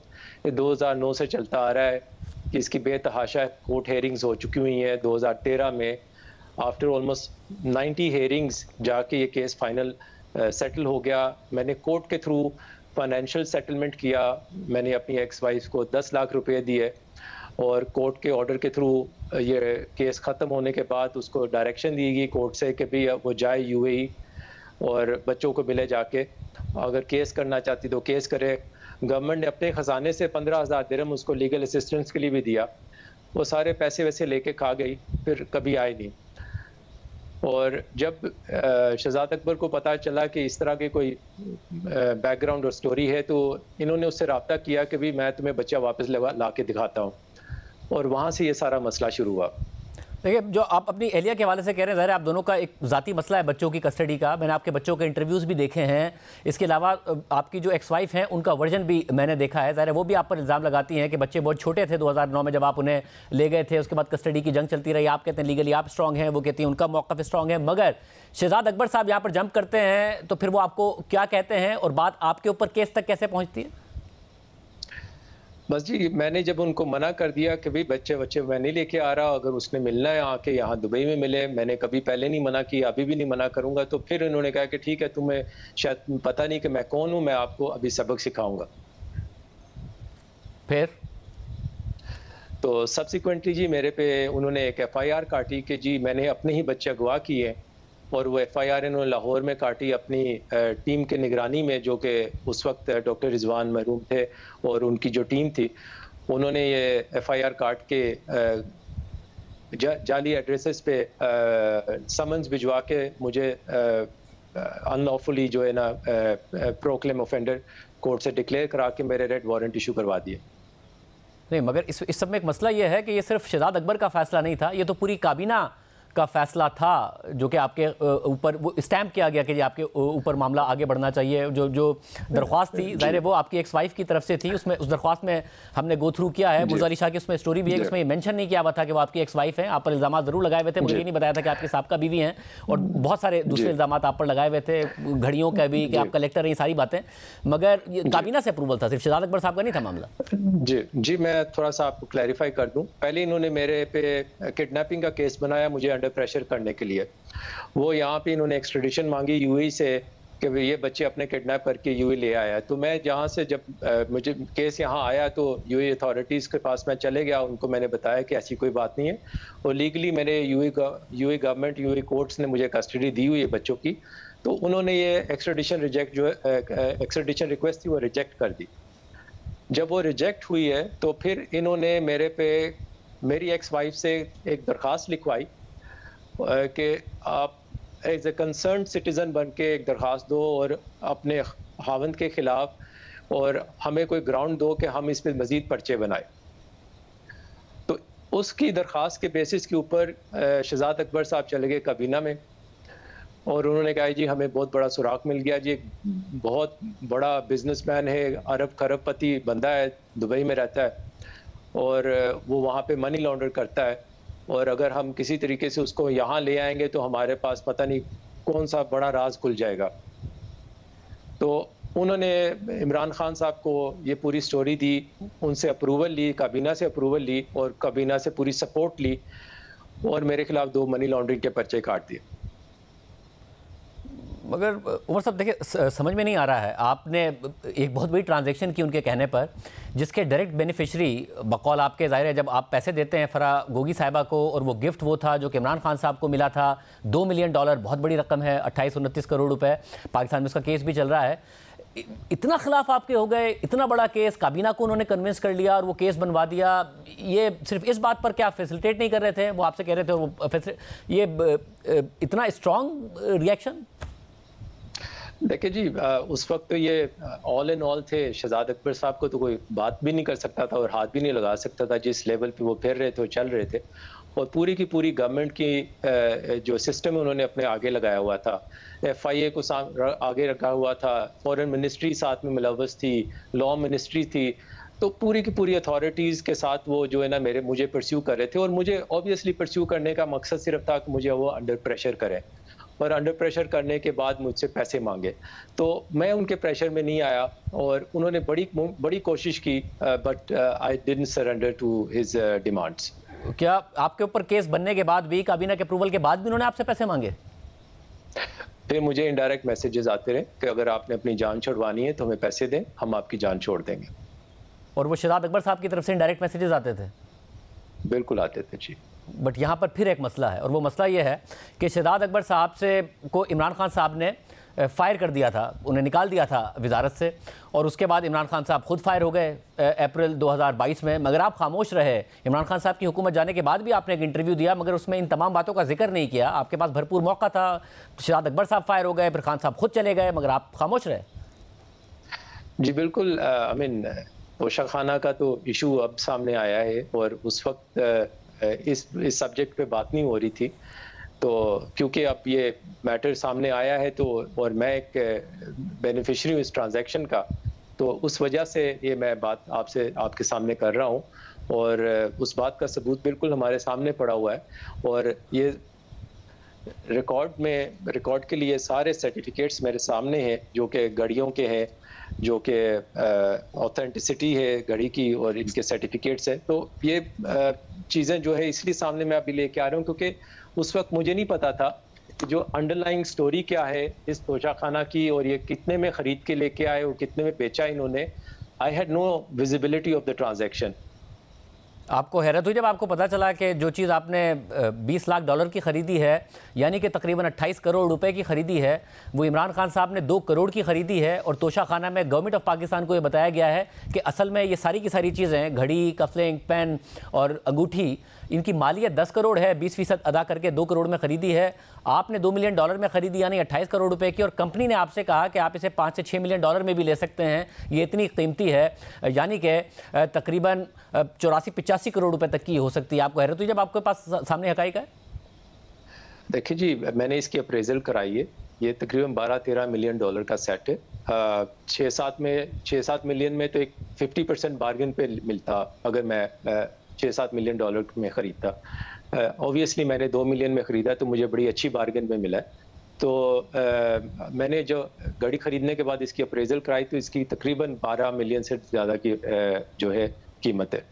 ये 2009 से चलता आ रहा है कि इसकी बेतहाशा कोर्ट हेयरिंग्स हो चुकी हुई हैं। 2013 में आफ्टर ऑलमोस्ट 90 हेयरिंग्स जाके ये केस फाइनल सेटल हो गया। मैंने कोर्ट के थ्रू फाइनेंशियल सेटलमेंट किया, मैंने अपनी एक्स वाइफ को 10 लाख रुपए दिए, और कोर्ट के ऑर्डर के थ्रू ये केस ख़त्म होने के बाद उसको डायरेक्शन दी गई कोर्ट से कि भी वो जाए UAE और बच्चों को मिले जाके, अगर केस करना चाहती तो केस करे। गवर्नमेंट ने अपने ख़जाने से 15,000 दिरहम उसको लीगल असिस्टेंस के लिए भी दिया। वो सारे पैसे वैसे लेके खा गई, फिर कभी आए नहीं। और जब शहजाद अकबर को पता चला कि इस तरह के कोई बैकग्राउंड और स्टोरी है, तो इन्होंने उससे रब्ता किया कि भी मैं तुम्हें बच्चा वापस ला के दिखाता हूँ, और वहाँ से ये सारा मसला शुरू हुआ। देखिए, जो आप अपनी एहलिया के हवाले से कह रहे हैं, ज़ाहिर आप दोनों का एक ज़ाती मसला है बच्चों की कस्टडी का। मैंने आपके बच्चों के इंटरव्यूज़ भी देखे हैं, इसके अलावा आपकी जो एक्स वाइफ हैं उनका वर्जन भी मैंने देखा है। ज़ाहिर वो भी आप पर इल्ज़ाम लगाती हैं कि बच्चे बहुत छोटे थे 2009 में जब आप उन्हें ले गए थे, उसके बाद कस्टडी की जंग चलती रही। आप कहते हैं लीगली आप स्ट्रॉन्ग हैं, वो कहती हैं उनका मौक़िफ़ स्ट्रॉन्ग है, मगर शहजाद अकबर साहब यहाँ पर जंप करते हैं, तो फिर वो आपको क्या कहते हैं और बात आपके ऊपर केस तक कैसे पहुँचती है? बस जी, मैंने जब उनको मना कर दिया कि भाई बच्चे मैं नहीं लेके आ रहा, अगर उसने मिलना है आके यहाँ दुबई में मिले, मैंने कभी पहले नहीं मना किया, अभी भी नहीं मना करूँगा। तो फिर उन्होंने कहा कि ठीक है, तुम्हें शायद पता नहीं कि मैं कौन हूँ, मैं आपको अभी सबक सिखाऊंगा। फिर तो सब्सिक्वेंटली जी मेरे पे उन्होंने एक FIR काटी कि जी मैंने अपने ही बच्चे अगवा किए, और वो FIR इन्होंने लाहौर में काटी अपनी टीम के निगरानी में, जो कि उस वक्त डॉक्टर रिजवान महरूम थे और उनकी जो टीम थी, उन्होंने ये FIR काट के जाली एड्रेसेस पे समन्स भिजवा के मुझे अनलॉफुली जो है ना प्रोक्लेम ऑफेंडर कोर्ट से डिक्लेयर करा के मेरे रेड वारंट इशू करवा दिए। नहीं, मगर इस सब में एक मसला ये है कि ये सिर्फ शहजाद अकबर का फैसला नहीं था, ये तो पूरी काबीना का फैसला था जो कि आपके ऊपर वो स्टैम्प किया गया कि ये आपके ऊपर मामला आगे बढ़ना चाहिए, जो दरख्वास्त थी ज़ाहिर है वो आपकी एक्स वाइफ की तरफ से थी, उसमें उस दरख्वास्त में हमने गो थ्रू किया है। मुर्जा अली शाह की उसमें स्टोरी भी है, उसमें मेंशन नहीं किया हुआ था कि वो आपकी एक्स वाइफ हैं। आप पर इल्ज़ाम ज़रूर लगाए हुए थे, मुझे ये नहीं बताया था कि आपके साहब बीवी हैं, और बहुत सारे दूसरे इल्ज़ाम आप पर लगाए हुए थे, घड़ियों का भी कि आप कलेक्टर हैं, ये सारी बातें, मगर ये काबीना से अप्रूवल था, सिर्फ शहजाद अकबर साहब का नहीं था मामला। जी मैं थोड़ा सा आपको क्लैरिफाई कर दूं। पहले इन्होंने मेरे पे किडनैपिंग का केस बनाया मुझे अंडर प्रेशर करने के लिए। वो यहाँ पे इन्होंने एक्सट्रेडिशन मांगी यूएई से कि ये बच्चे अपने किडनैप करके यूएई ले आया है। तो मैं जहाँ से जब मुझे केस यहाँ आया तो यूएई अथॉरिटीज़ के पास मैं चले गया, उनको मैंने बताया कि ऐसी कोई बात नहीं है, और लीगली मेरे यूएई गवर्नमेंट यूएई कोर्ट्स ने मुझे कस्टडी दी हुई है बच्चों की। तो उन्होंने ये एक्सट्रेडिशन रिक्वेस्ट थी वो रिजेक्ट कर दी। जब वो रिजेक्ट हुई है तो फिर इन्होंने मेरे पे मेरी एक्स वाइफ से एक दरख्वास्त लिखवाई कि आप एज ए कंसर्न सिटीज़न बन के एक दरख्वास्त दो और अपने हावंद के ख़िलाफ़, और हमें कोई ग्राउंड दो कि हम इस पर मज़ीद पर्चे बनाए। तो उसकी दरख्वास्त के बेसिस के ऊपर शहजाद अकबर साहब चले गए काबीना में, और उन्होंने कहा जी हमें बहुत बड़ा सुराग मिल गया जी, एक बहुत बड़ा बिजनेसमैन है, अरब खरबपति बंदा है, दुबई में रहता है और वो वहाँ पे मनी लॉन्डर करता है, और अगर हम किसी तरीके से उसको यहाँ ले आएंगे तो हमारे पास पता नहीं कौन सा बड़ा राज खुल जाएगा। तो उन्होंने इमरान खान साहब को ये पूरी स्टोरी दी, उनसे अप्रूवल ली, काबीना से अप्रूवल ली और काबीना से पूरी सपोर्ट ली, और मेरे खिलाफ 2 मनी लॉन्ड्रिंग के पर्चे काट दिए। मगर उमर साहब देखिए, समझ में नहीं आ रहा है, आपने एक बहुत बड़ी ट्रांजैक्शन की उनके कहने पर, जिसके डायरेक्ट बेनिफिशरी बकौल आपके ज़ाहिर है जब आप पैसे देते हैं फरा गोगी साहिबा को, और वो गिफ्ट वो था जो कि इमरान खान साहब को मिला था, $2 मिलियन, बहुत बड़ी रकम है, 28-29 करोड़ रुपए। पाकिस्तान में उसका केस भी चल रहा है। इतना खिलाफ आपके हो गए, इतना बड़ा केस, काबीना को उन्होंने कन्विंस कर लिया और वो केस बनवा दिया। ये सिर्फ इस बात पर क्या फैसिलिटेट नहीं कर रहे थे, वो आपसे कह रहे थे, वो ये इतना स्ट्रॉन्ग रिएक्शन? देखिए जी, उस वक्त तो ये ऑल इन ऑल थे, शहजाद अकबर साहब को तो कोई बात भी नहीं कर सकता था और हाथ भी नहीं लगा सकता था, जिस लेवल पे वो फिर रहे थे, चल रहे थे, और पूरी की पूरी गवर्नमेंट की जो सिस्टम उन्होंने अपने आगे लगाया हुआ था। FIA को आगे रखा हुआ था, फॉरेन मिनिस्ट्री साथ में मुलव्वस थी, लॉ मिनिस्ट्री थी, तो पूरी की पूरी अथॉरिटीज़ के साथ वो जो है ना मुझे परस्यू कर रहे थे, और मुझे ऑब्वियसली परस्यू करने का मकसद सिर्फ था कि मुझे वो अंडर प्रेशर करें, और अंडर प्रेशर करने के बाद मुझसे पैसे मांगे। तो मैं उनके प्रेशर में नहीं आया, और उन्होंने बड़ी कोशिश की, but I didn't surrender to his demands. क्या आपके ऊपर केस बनने के बाद भी, काबीना के अप्रूवल के बाद भी उन्होंने आपसे पैसे मांगे? फिर मुझे इनडायरेक्ट मैसेजेस आते रहे कि अगर आपने अपनी जान छुड़वानी है तो हमें पैसे दें, हम आपकी जान छोड़ देंगे। और वो शहजाद अकबर साहब की तरफ से इनडायरेक्ट मैसेजेस आते थे? बिल्कुल आते थे जी। बट यहाँ पर फिर एक मसला है, और वो मसला ये है कि शहजाद अकबर साहब से को इमरान खान साहब ने फायर कर दिया था, उन्हें निकाल दिया था वजारत से, और उसके बाद इमरान खान साहब खुद फायर हो गए अप्रैल 2022 में, मगर आप खामोश रहे। इमरान खान साहब की हुकूमत जाने के बाद भी आपने एक इंटरव्यू दिया, मगर उसमें इन तमाम बातों का जिक्र नहीं किया। आपके पास भरपूर मौका था, शहजाद अकबर साहब फायर हो गए, फिर खान साहब खुद चले गए, मगर आप खामोश रहे। जी बिल्कुल, आई मीन तोशा खाना का तो इशू अब सामने आया है, और उस वक्त इस सब्जेक्ट पे बात नहीं हो रही थी, तो क्योंकि अब ये मैटर सामने आया है, तो और मैं एक बेनिफिशरी हूँ इस ट्रांजैक्शन का, तो उस वजह से ये मैं बात आपके सामने कर रहा हूँ, और उस बात का सबूत बिल्कुल हमारे सामने पड़ा हुआ है, और ये रिकॉर्ड के लिए सारे सर्टिफिकेट्स मेरे सामने हैं, जो कि घड़ियों के हैं, जो कि ऑथेंटिसिटी है घड़ी की, और इनके सर्टिफिकेट्स हैं। तो ये चीज़ें जो है इसलिए सामने मैं अभी लेके आ रहा हूँ, क्योंकि उस वक्त मुझे नहीं पता था कि जो अंडरलाइंग स्टोरी क्या है इस तोशा खाना की, और ये कितने में ख़रीद के लेके आए और कितने में बेचा इन्होंने। I had no visibility of the transaction. आपको हैरत हुई जब आपको पता चला कि जो चीज़ आपने $20 लाख की ख़रीदी है, यानी कि तकरीबन 28 करोड़ रुपए की ख़रीदी है, वो इमरान खान साहब ने 2 करोड़ की ख़रीदी है, और तोशा खाना में गवर्नमेंट ऑफ पाकिस्तान को ये बताया गया है कि असल में ये सारी की सारी चीज़ें, घड़ी, कफलिंग, पेन और अंगूठी, इनकी मालियत 10 करोड़ है, 20% अदा करके 2 करोड़ में ख़रीदी है। आपने $2 मिलियन में ख़रीदी, यानी 28 करोड़ रुपए की, और कंपनी ने आपसे कहा कि आप इसे $5 से $6 मिलियन में भी ले सकते हैं, ये इतनी कीमती है, यानी कि तकरीबन 84-85 करोड़ रुपए तक की हो सकती है। आपको हैरत हुई जब आपके पास सामने हक़ाइक़ है? देखिए जी, मैंने इसकी अप्रेजल कराई है। ये तकरीबन 12-13 मिलियन डॉलर का सेट है। 6-7 मिलियन में तो एक 50% बार्गेन पे मिलता अगर मैं 6-7 मिलियन डॉलर में ख़रीदता। ऑब्वियसली मैंने 2 मिलियन में ख़रीदा तो मुझे बड़ी अच्छी बार्गेन में मिला है। तो मैंने जो गाड़ी ख़रीदने के बाद इसकी अप्रेजल कराई तो इसकी तकरीबन 12 मिलियन से ज़्यादा की जो है कीमत है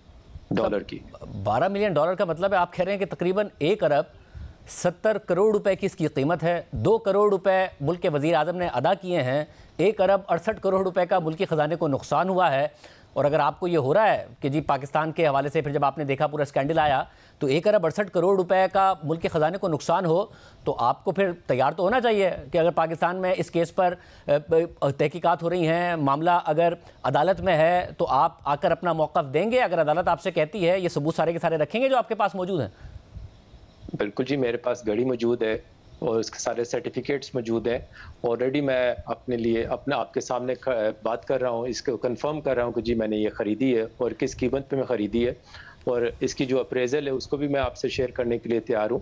डॉलर की। 12 मिलियन डॉलर का मतलब है आप कह रहे हैं कि तकरीबन 1 अरब 70 करोड़ रुपए की इसकी कीमत है। 2 करोड़ रुपए मुल्क के वज़ीर आज़म ने अदा किए हैं। 1 अरब 68 करोड़ रुपए का मुल्की ख़जाने को नुकसान हुआ है। और अगर आपको ये हो रहा है कि जी पाकिस्तान के हवाले से फिर जब आपने देखा पूरा स्कैंडल आया तो 1 अरब 68 करोड़ रुपए का मुल्क के ख़जाने को नुकसान हो तो आपको फिर तैयार तो होना चाहिए कि अगर पाकिस्तान में इस केस पर तहकीकात हो रही हैं, मामला अगर अदालत में है तो आप आकर अपना मौक़िफ़ देंगे। अगर अदालत आपसे कहती है ये सबूत सारे के सारे रखेंगे जो आपके पास मौजूद हैं? बिल्कुल जी, मेरे पास गाड़ी मौजूद है और उसके सारे सर्टिफिकेट्स मौजूद हैं। ऑलरेडी मैं अपने लिए आपके सामने बात कर रहा हूँ, इसको कंफर्म कर रहा हूँ कि जी मैंने ये ख़रीदी है और किस कीमत पे मैं ख़रीदी है, और इसकी जो अप्रेजल है उसको भी मैं आपसे शेयर करने के लिए तैयार हूँ।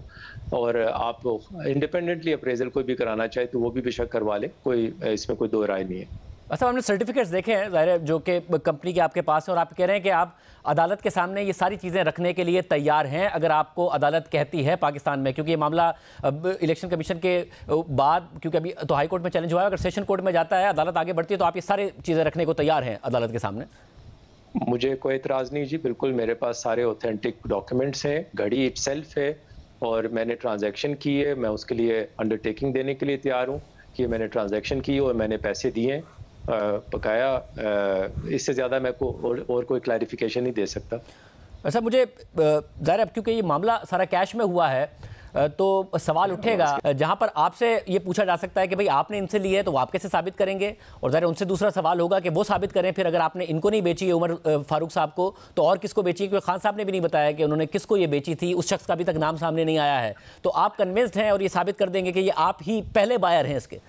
और आप इंडिपेंडेंटली अप्रेजल कोई भी कराना चाहे तो वो भी बेशक करवा लें, कोई इसमें कोई दो राय नहीं है। अच्छा, हमने सर्टिफिकेट्स देखे हैं ज़ाहिर है जो कि कंपनी के आपके पास है और आप कह रहे हैं कि आप अदालत के सामने ये सारी चीज़ें रखने के लिए तैयार हैं अगर आपको अदालत कहती है पाकिस्तान में, क्योंकि ये मामला अब इलेक्शन कमीशन के बाद, क्योंकि अभी तो हाई कोर्ट में चैलेंज हुआ है, अगर सेशन कोर्ट में जाता है अदालत आगे बढ़ती है तो आप ये सारी चीज़ें रखने को तैयार हैं अदालत के सामने? मुझे कोई एतराज़ नहीं जी, बिल्कुल मेरे पास सारे ऑथेंटिक डॉक्यूमेंट्स हैं, गाड़ी इटसेल्फ है और मैंने ट्रांजैक्शन की है। मैं उसके लिए अंडरटेकिंग देने के लिए तैयार हूँ कि मैंने ट्रांजैक्शन की और मैंने पैसे दिए बकाया। इससे ज़्यादा मैं और कोई क्लैरिफिकेशन नहीं दे सकता। अच्छा, मुझे ज़ाहिर अब क्योंकि ये मामला सारा कैश में हुआ है तो सवाल उठेगा जहां पर आपसे ये पूछा जा सकता है कि भाई आपने इनसे लिए तो वो आप कैसे साबित करेंगे, और ज़ाहिर उनसे दूसरा सवाल होगा कि वो साबित करें फिर अगर आपने इनको नहीं बेची है उमर फारूक साहब को तो और किसको बेची है, क्योंकि खान साहब ने भी नहीं बताया कि उन्होंने किसको ये बेची थी, उस शख्स का अभी तक नाम सामने नहीं आया है। तो आप कन्विंस्ड हैं और ये साबित कर देंगे कि ये आप ही पहले बायर हैं इसके?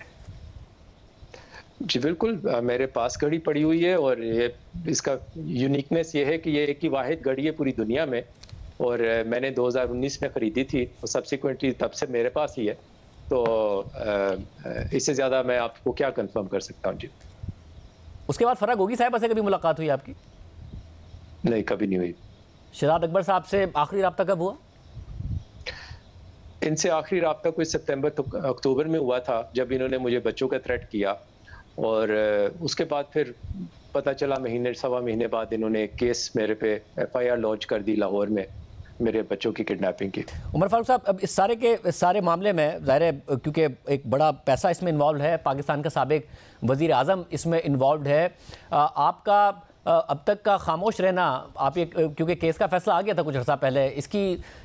जी बिल्कुल, मेरे पास गाड़ी पड़ी हुई है और ये इसका यूनिकनेस ये है कि ये एक ही वाहिद गाड़ी है पूरी दुनिया में और मैंने 2019 में ख़रीदी थी और सब्सिक्वेंटली तब से मेरे पास ही है। तो इससे ज़्यादा मैं आपको क्या कंफर्म कर सकता हूँ जी। उसके बाद फराग गोगी साहब से कभी मुलाकात हुई आपकी? नहीं, कभी नहीं हुई। शहजाद अकबर साहब से आखिरी रब्ता कब हुआ? इनसे आखिरी रब्ता कोई सितंबर अक्टूबर में हुआ था जब इन्होंने मुझे बच्चों का थ्रेट किया और उसके बाद फिर पता चला सवा महीने बाद इन्होंने एक केस मेरे पे FIR लॉन्च कर दी लाहौर में मेरे बच्चों की किडनैपिंग की। उमर फारूक साहब, अब इस सारे के सारे मामले में ज़ाहिर है क्योंकि एक बड़ा पैसा इसमें इन्वॉल्व है, पाकिस्तान का साबिक वज़ीर आज़म इसमें इन्वॉल्व है, आपका अब तक का खामोश रहना, आप ये क्योंकि केस का फैसला आ गया था कुछ अर्सा पहले,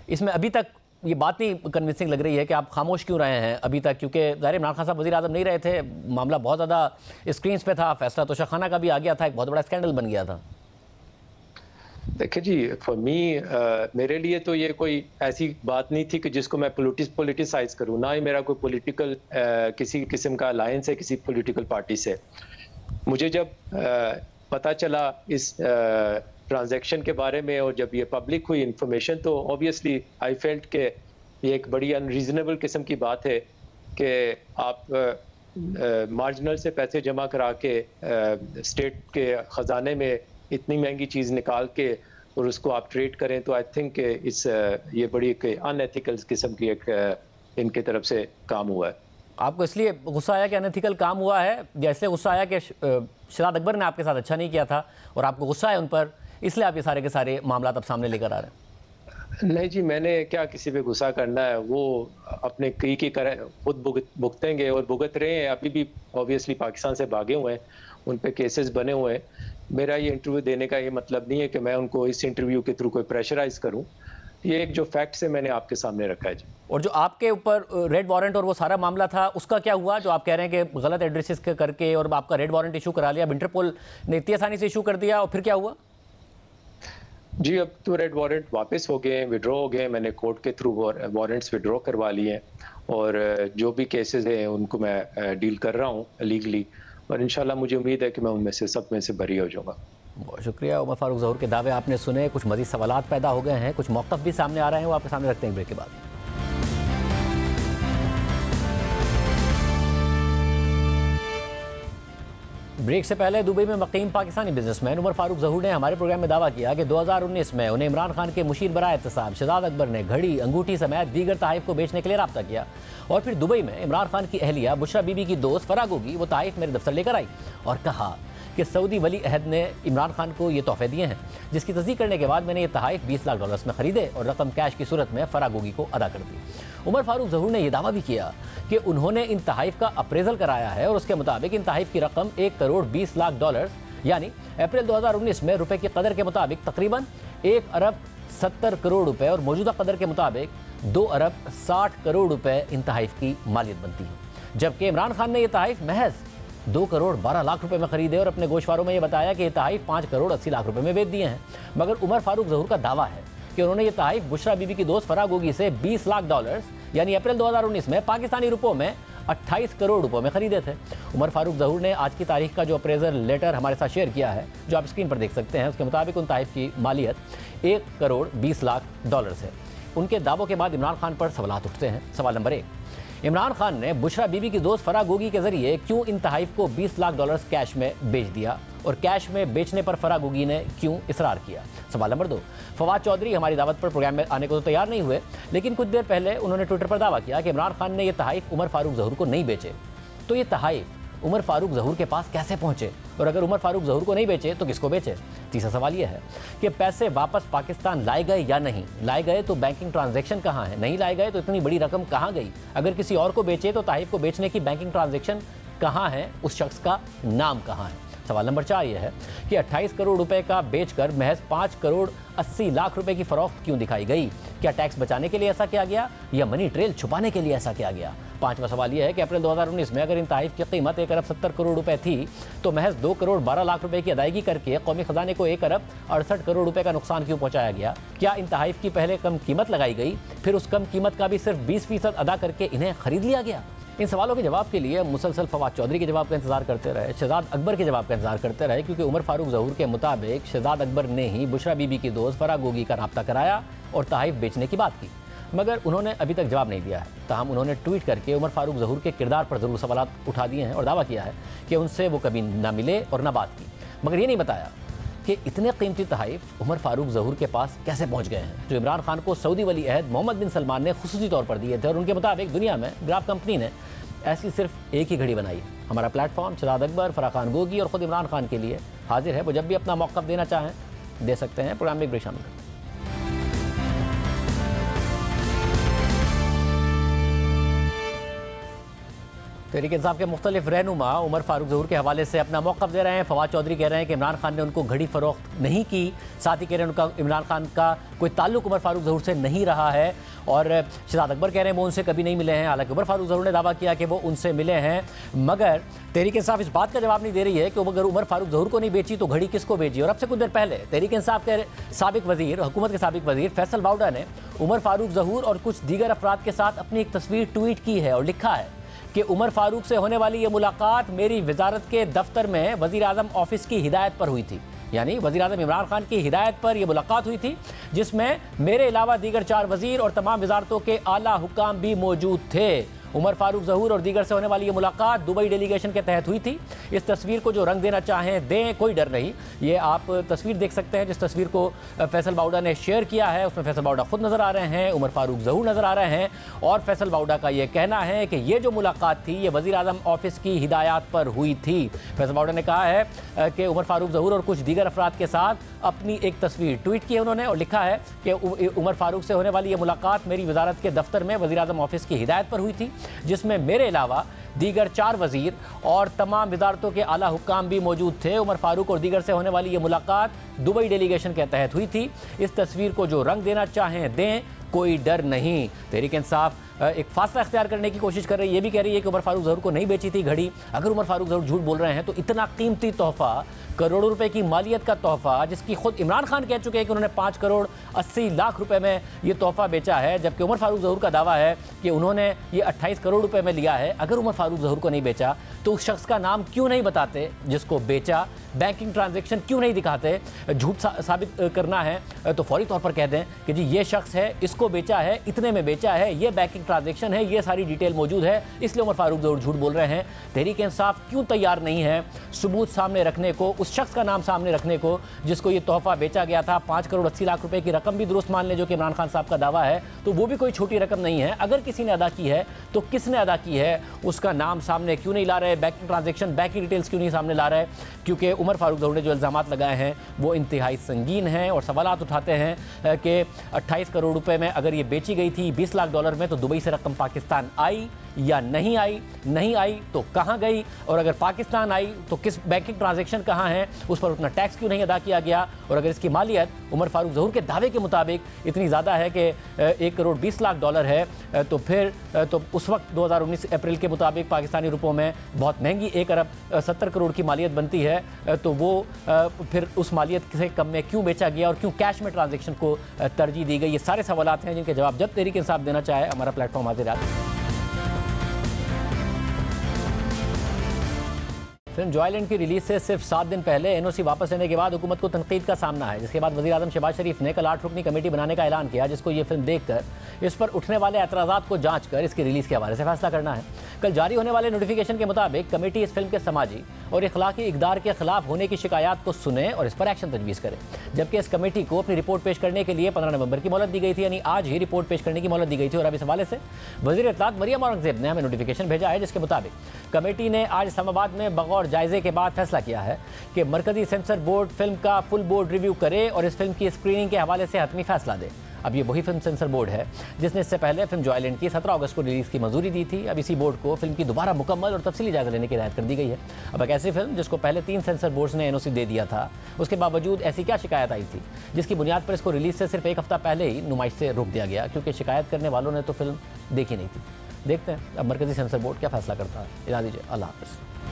इसमें अभी तक ये बात नहीं कन्विंसिंग लग रही है कि आप खामोश क्यों रहे हैं अभी तक, क्योंकि ज़ाहिर इमरान खान साहब वज़ीर आज़म नहीं रहे थे, मामला बहुत ज़्यादा स्क्रीन्स पे था, फैसला तोशाखाना का भी आ गया था, एक बहुत बड़ा स्कैंडल बन गया था। देखिए जी, फॉर मी मेरे लिए तो ये कोई ऐसी बात नहीं थी कि जिसको मैं पोलिटिसाइज करूँ, ना ही मेरा कोई पॉलिटिकल किसी किस्म का अलायंस है किसी पॉलिटिकल पार्टी से। मुझे जब पता चला इस ट्रांजैक्शन के बारे में और जब ये पब्लिक हुई इंफॉर्मेशन तो ऑब्वियसली आई फेल्ट के ये एक बड़ी अनरीजनेबल किस्म की बात है कि आप मार्जिनल से पैसे जमा करा के स्टेट के ख़जाने में इतनी महंगी चीज़ निकाल के और उसको आप ट्रेड करें, तो आई थिंक ये बड़ी अनएथिकल किस्म की एक इनके तरफ से काम हुआ है। आपको इसलिए गुस्सा आया कि अनएथिकल काम हुआ है, जैसे गुस्सा आया कि शहजाद अकबर ने आपके साथ अच्छा नहीं किया था और आपको गुस्सा है उन पर, इसलिए आप ये सारे के सारे मामला अब सामने लेकर आ रहे हैं? नहीं जी, मैंने क्या किसी पे गुस्सा करना है, वो अपने कई की खुद भुगतेंगे और भुगत रहे हैं, अभी भी ऑब्वियसली पाकिस्तान से भागे हुए हैं, उन पे केसेस बने हुए हैं। मेरा ये इंटरव्यू देने का ये मतलब नहीं है कि मैं उनको इस इंटरव्यू के थ्रू कोई प्रेशराइज करूं, ये एक जो फैक्ट्स है मैंने आपके सामने रखा है जी। और जो आपके ऊपर रेड वारंट और वो सारा मामला था उसका क्या हुआ, जो आप कह रहे हैं कि गलत एड्रेसेस करके और आपका रेड वारंट इशू करा लिया, इंटरपोल ने इतनी आसानी से इशू कर दिया, और फिर क्या हुआ? जी, अब तो रेड वारंट वापस हो गए, विड्रॉ हो गए, मैंने कोर्ट के थ्रू वारंट्स विड्रॉ करवा लिए हैं और जो भी केसेस हैं उनको मैं डील कर रहा हूँ लीगली, और इंशाल्लाह मुझे उम्मीद है कि मैं उनमें से सब में से बरी हो जाऊँगा। बहुत शुक्रिया। उमर फारूक ज़हूर के दावे आपने सुने, कुछ मज़ीद सवालात पैदा हो गए हैं, कुछ मौक़िफ़ भी सामने आ रहे हैं, वो आपके सामने रखते हैं ब्रेक के बाद। ब्रेक से पहले दुबई में मुकीम पाकिस्तानी बिजनेसमैन उमर फारूक ज़हूर ने हमारे प्रोग्राम में दावा किया कि 2019 में उन्हें इमरान खान के मुशीर बराए एहतसाब शहजाद अकबर ने घड़ी, अंगूठी समेत दीगर तहाइफ को बेचने के लिए रब्ता किया और फिर दुबई में इमरान खान की अहलिया बुशरा बीबी की दोस्त फराह गोगी वो तहाइफ मेरे दफ्तर लेकर आई और कहा कि सऊदी वली अहद ने इमरान खान को ये तोहफे दिए हैं, जिसकी तस्दीक करने के बाद मैंने ये तहाइफ $20 लाख में ख़रीदे और रकम कैश की सूरत में फराह गोगी को अदा कर दी। उमर फारूक ज़हूर ने यह दावा भी किया कि उन्होंने इन तहाइफ का अप्रेजल कराया है और उसके मुताबिक इन तहाइफ की रकम $1 करोड़ 20 लाख यानी अप्रैल 2019 में रुपए की कदर के मुताबिक तकरीबन 1 अरब 70 करोड़ रुपए और मौजूदा कदर के मुताबिक 2 अरब 60 करोड़ रुपए इन तहाइफ की मालियत बनती है। जबकि इमरान खान ने यह तहाइफ महज 2 करोड़ 12 लाख रुपए में खरीदे और अपने गोशवारों में यह बताया कि ये तहाइफ 5 करोड़ 80 लाख रुपए में बेच दिए हैं। मगर उमर फारूक ज़हूर का दावा है कि उन्होंने ये तहाइफ बुशरा बीबी की दोस्त फराह गोगी से $20 लाख यानी अप्रैल 2019 में पाकिस्तानी रुपयों में 28 करोड़ रुपयों में खरीदे थे। उमर फारूक ज़हूर ने आज की तारीख का जो अप्रेजल लेटर हमारे साथ शेयर किया है, जो आप स्क्रीन पर देख सकते हैं, उसके मुताबिक उन तहाइफ की मालियत 1 करोड़ 20 लाख है। उनके दावों के बाद इमरान खान पर सवालात उठते हैं। सवाल नंबर 1, इमरान खान ने बुशरा बीबी की दोस्त फराह गोगी के जरिए क्यों इन तहाइफ को $20 लाख कैश में बेच दिया और कैश में बेचने पर फराह गोगी ने क्यों इसरार किया। सवाल नंबर 2, फवाद चौधरी हमारी दावत पर प्रोग्राम में आने को तो तैयार नहीं हुए, लेकिन कुछ देर पहले उन्होंने ट्विटर पर दावा किया कि इमरान खान ने यह तहाइफ उमर फारूक ज़हूर को नहीं बेचे। तो ये तहाइफ उमर फारूक ज़हूर के पास कैसे पहुंचे और अगर उमर फारूक ज़हूर को नहीं बेचे तो किसको बेचे। तीसरा सवाल यह है कि पैसे वापस पाकिस्तान लाए गए या नहीं, लाए गए तो बैंकिंग ट्रांजैक्शन कहाँ है, नहीं लाए गए तो इतनी बड़ी रकम कहाँ गई, अगर किसी और को बेचे तो तहाइफ को बेचने की बैंकिंग ट्रांजैक्शन कहाँ है, उस शख्स का नाम कहाँ है। सवाल नंबर 4 यह है कि 28 करोड़ रुपए का बेचकर महज 5 करोड़ 80 लाख रुपए की फरोख्त क्यों दिखाई गई। क्या टैक्स बचाने के लिए ऐसा किया गया या मनी ट्रेल छुपाने के लिए ऐसा किया गया। 5वां सवाल यह है कि अप्रैल 2019 में अगर इन तहाइफ की कीमत 1 अरब 70 करोड़ रुपए थी तो महज 2 करोड़ 12 लाख रुपए की अदायगी करके कौमी खजाने को 1 अरब 68 करोड़ रुपए का नुकसान क्यों पहुंचाया गया। क्या इन तहाइफ की पहले कम कीमत लगाई गई, फिर उस कम कीमत का भी सिर्फ 20% अदा करके इन्हें खरीद लिया गया। इन सवालों के जवाब के लिए मुसलसल फवाद चौधरी के जवाब का इंतजार करते रहे, शहजाद अकबर के जवाब का इंतजार करते रहे, क्योंकि उमर फारूक ज़हूर के मुताबिक शहजाद अकबर ने ही बुशरा बीबी की दोस्त फराह गोगी का रब्ता कराया और तहाइफ बेचने की बात की, मगर उन्होंने अभी तक जवाब नहीं दिया है। ताहम उन्होंने ट्वीट करके उमर फारूक ज़हूर के किरदार पर ज़रूर सवाल उठा दिए हैं और दावा किया है कि उनसे वो कभी ना मिले और ना बात की, मगर ये नहीं बताया कि इतने कीमती तहाइफ उमर फारूक ज़हूर के पास कैसे पहुंच गए हैं, जो इमरान खान को सऊदी वली अहद मोहम्मद बिन सलमान ने खुसूसी तौर पर दिए थे। और उनके मुताबिक दुनिया में ग्राफ कंपनी ने ऐसी सिर्फ एक ही घड़ी बनाई है। हमारा प्लेटफॉर्म शहजाद अकबर, फराह खान गोगी और ख़ुद इमरान खान के लिए हाजिर है। वो जब भी अपना मौक़िफ़ देना चाहें दे सकते हैं। प्रोग्राम में एक ब्रेक शामिल है। तहरीक इंसाफ के मुख्तलिफ रहनुमा उमर फारूक ज़हूर के हवाले से अपना मौक़िफ़ दे रहे हैं। फवाद चौधरी कह रहे हैं कि इमरान खान ने उनको घड़ी फ़रोख्त नहीं की, साथ ही कह रहे हैं उनका इमरान खान का कोई ताल्लुक उमर फारूक ज़हूर से नहीं रहा है। और शहजाद अकबर कह रहे हैं वो उनसे कभी नहीं मिले हैं, हालांकि उमर फारूक ज़हूर ने दावा किया कि वो उनसे मिले हैं, मगर तहरीक इंसाफ इस बात का जवाब नहीं दे रही है कि अगर उमर फारूक ज़हूर को नहीं बेची तो घड़ी किसको बेची। और अब से कुछ देर पहले तहरीक इंसाफ के साबिक वज़ीर, हुकूमत के साबिक वज़ीर फैसल बाउडा ने उमर फारूक ज़हूर और कुछ दीगर अफराद के साथ अपनी एक तस्वीर ट्वीट की है और लिखा है कि उमर फारूक से होने वाली ये मुलाकात मेरी वजारत के दफ्तर में वज़ीर आज़म ऑफिस की हिदायत पर हुई थी। यानी वज़ीर आज़म इमरान खान की हिदायत पर यह मुलाकात हुई थी, जिसमें मेरे अलावा दीगर 4 वज़ीर और तमाम वजारतों के आला हुक्काम भी मौजूद थे। उमर फारूक ज़हूर और दीगर से होने वाली ये मुलाकात दुबई डेलीगेशन के तहत हुई थी। इस तस्वीर को जो रंग देना चाहें दें, कोई डर नहीं। ये आप तस्वीर देख सकते हैं, जिस तस्वीर को फैसल बाउडा ने शेयर किया है उसमें फैसल बाउडा खुद नज़र आ रहे हैं, उमर फारूक ज़हूर नज़र आ रहे हैं और फैसल बाउडा का ये कहना है कि ये जो मुलाकात थी ये वज़ीर आज़म ऑफिस की हिदायत पर हुई थी। फैसल बाउडा ने कहा है कि उमर फारूक ज़हूर और कुछ दीगर अफराद के साथ अपनी एक तस्वीर ट्वीट की है उन्होंने और लिखा है कि उमर फारूक से होने वाली ये मुलाकात मेरी वजारत के दफ्तर में वज़ीर आज़म ऑफिस की हिदायत पर हुई थी, जिसमें मेरे अलावा दीगर 4 वज़ीर और तमाम वजारतों के आला हुक्काम भी मौजूद थे। उमर फारूक और दीगर से होने वाली ये मुलाकात दुबई डेलीगेशन के तहत हुई थी। इस तस्वीर को जो रंग देना चाहें दें, कोई डर नहीं। तहरीक इंसाफ एक फासला इख्तियार करने की कोशिश कर रही है, ये भी कह रही है कि उमर फारूक ज़हूर को नहीं बेची थी घड़ी। अगर उमर फारूक ज़हूर झूठ बोल रहे हैं तो इतना कीमती तोहफ़ा, करोड़ों रुपए की मालियत का तोहफ़ा, जिसकी खुद इमरान खान कह चुके हैं कि उन्होंने 5 करोड़ 80 लाख रुपए में ये तोहफ़ा बेचा है, जबकि उमर फारूक ज़हूर का दावा है कि उन्होंने ये 28 करोड़ रुपए में लिया है। अगर उमर फारूक ज़हूर को नहीं बेचा तो उस शख्स का नाम क्यों नहीं बताते जिसको बेचा, बैंकिंग ट्रांजैक्शन क्यों नहीं दिखाते? झूठ साबित करना है तो फौरी तौर पर कह दें कि जी ये शख्स है, इसको बेचा है, इतने में बेचा है, ये बैंकिंग ट्रांजैक्शन है, ये सारी डिटेल मौजूद है, इसलिए उमर फारूक ज़रूर झूठ बोल रहे हैं। तहरीक इंसाफ क्यों तैयार नहीं है सबूत सामने रखने को, उस शख्स का नाम सामने रखने को जिसको ये तोहफा बेचा गया था? 5 करोड़ 80 लाख रुपए की रकम भी दुरुस्त मान लें जो कि इमरान खान साहब का दावा है, तो वो भी कोई छोटी रकम नहीं है। अगर किसी ने अदा की है तो किसने अदा की है, उसका नाम सामने क्यों नहीं ला रहे? बैंकिंग ट्रांजैक्शन, बैंकिंग डिटेल्स क्यों नहीं सामने ला रहे? क्योंकि उमर फारूक ज़रूर ने जो इल्ज़ामात लगाए हैं वो इंतहाई संगीन हैं और सवालात उठाते हैं कि 28 करोड़ रुपए में अगर ये बेची गई थी $20 लाख में, तो दुबई से रकम पाकिस्तान आई या नहीं आई? नहीं आई तो कहाँ गई? और अगर पाकिस्तान आई तो किस बैंकिंग ट्रांजैक्शन कहाँ है, उस पर उतना टैक्स क्यों नहीं अदा किया गया? और अगर इसकी मालियत उमर फारूक ज़हूर के दावे के मुताबिक इतनी ज़्यादा है कि 1 करोड़ 20 लाख डॉलर है, तो फिर तो उस वक्त 2019 अप्रैल के मुताबिक पाकिस्तानी रुपयों में बहुत महंगी 1 अरब 70 करोड़ की मालियत बनती है, तो वो फिर उस मालियत से कम में क्यों बेचा गया और क्यों कैश में ट्रांजैक्शन को तरजीह दी गई? ये सारे सवालात हैं जिनके जवाब जब तहरीक इंसाफ देना चाहे हमारा प्लेटफॉर्म हाजिर है। फिल्म जॉयलैंड की रिलीज से सिर्फ 7 दिन पहले एनओसी वापस लेने के बाद हुकूमत को तनकीद का सामना है, जिसके बाद वज़ीर आज़म शहबाज शरीफ ने कल 8 रुकनी कमेटी बनाने का ऐलान किया, जिसको ये फिल्म देखकर इस पर उठने वाले एतराज़ात को जांच कर इसकी रिलीज़ के हवाले से फैसला करना है। कल जारी होने वाले नोटिफिकेशन के मुताबिक कमेटी इस फिल्म के समाजी और इखलाकी इक़दार के खिलाफ होने की शिकायत को सुने और इस पर एक्शन तजवीज़ करे, जबकि इस कमेटी को अपनी रिपोर्ट पेश करने के लिए 15 नवंबर की मोहलत दी गई थी, यानी आज ही रिपोर्ट पेश करने की मोहलत दी गई थी। और अब इस हवाले से वज़ीर इत्तलात मरियम औरंगज़ेब ने हमें नोटिफिकेशन भेजा है, जिसके मुताबिक कमेटी ने आज इस्लामाबाद में बगौर जायजे के बाद फैसला किया है कि मरकजी सेंसर बोर्ड फिल्म का फुल बोर्ड रिव्यू करे और इस फिल्म की स्क्रीनिंग के हवाले से हतमी फैसला दे। अब ये वही फिल्म सेंसर बोर्ड है जिसने इससे पहले फिल्म जॉयलैंड की 17 अगस्त को रिलीज़ की मंजूरी दी थी। अब इसी बोर्ड को फिल्म की दोबारा मुकम्मल और तफसीली जायजा लेने की हिदायत कर दी गई है। अब एक ऐसी फिल्म जिसको पहले 3 सेंसर बोर्ड्स ने एनओसी दे दिया था, उसके बावजूद ऐसी क्या शिकायत आई थी जिसकी बुनियाद पर इसको रिलीज़ से सिर्फ 1 हफ्ता पहले ही नुमाइश से रोक दिया गया, क्योंकि शिकायत करने वालों ने तो फिल्म देखी नहीं थी। देखते हैं अब मरकजी सेंसर बोर्ड क्या फैसला करता है। इजाज़त दीजिए, अल्लाह हाफ़िज़।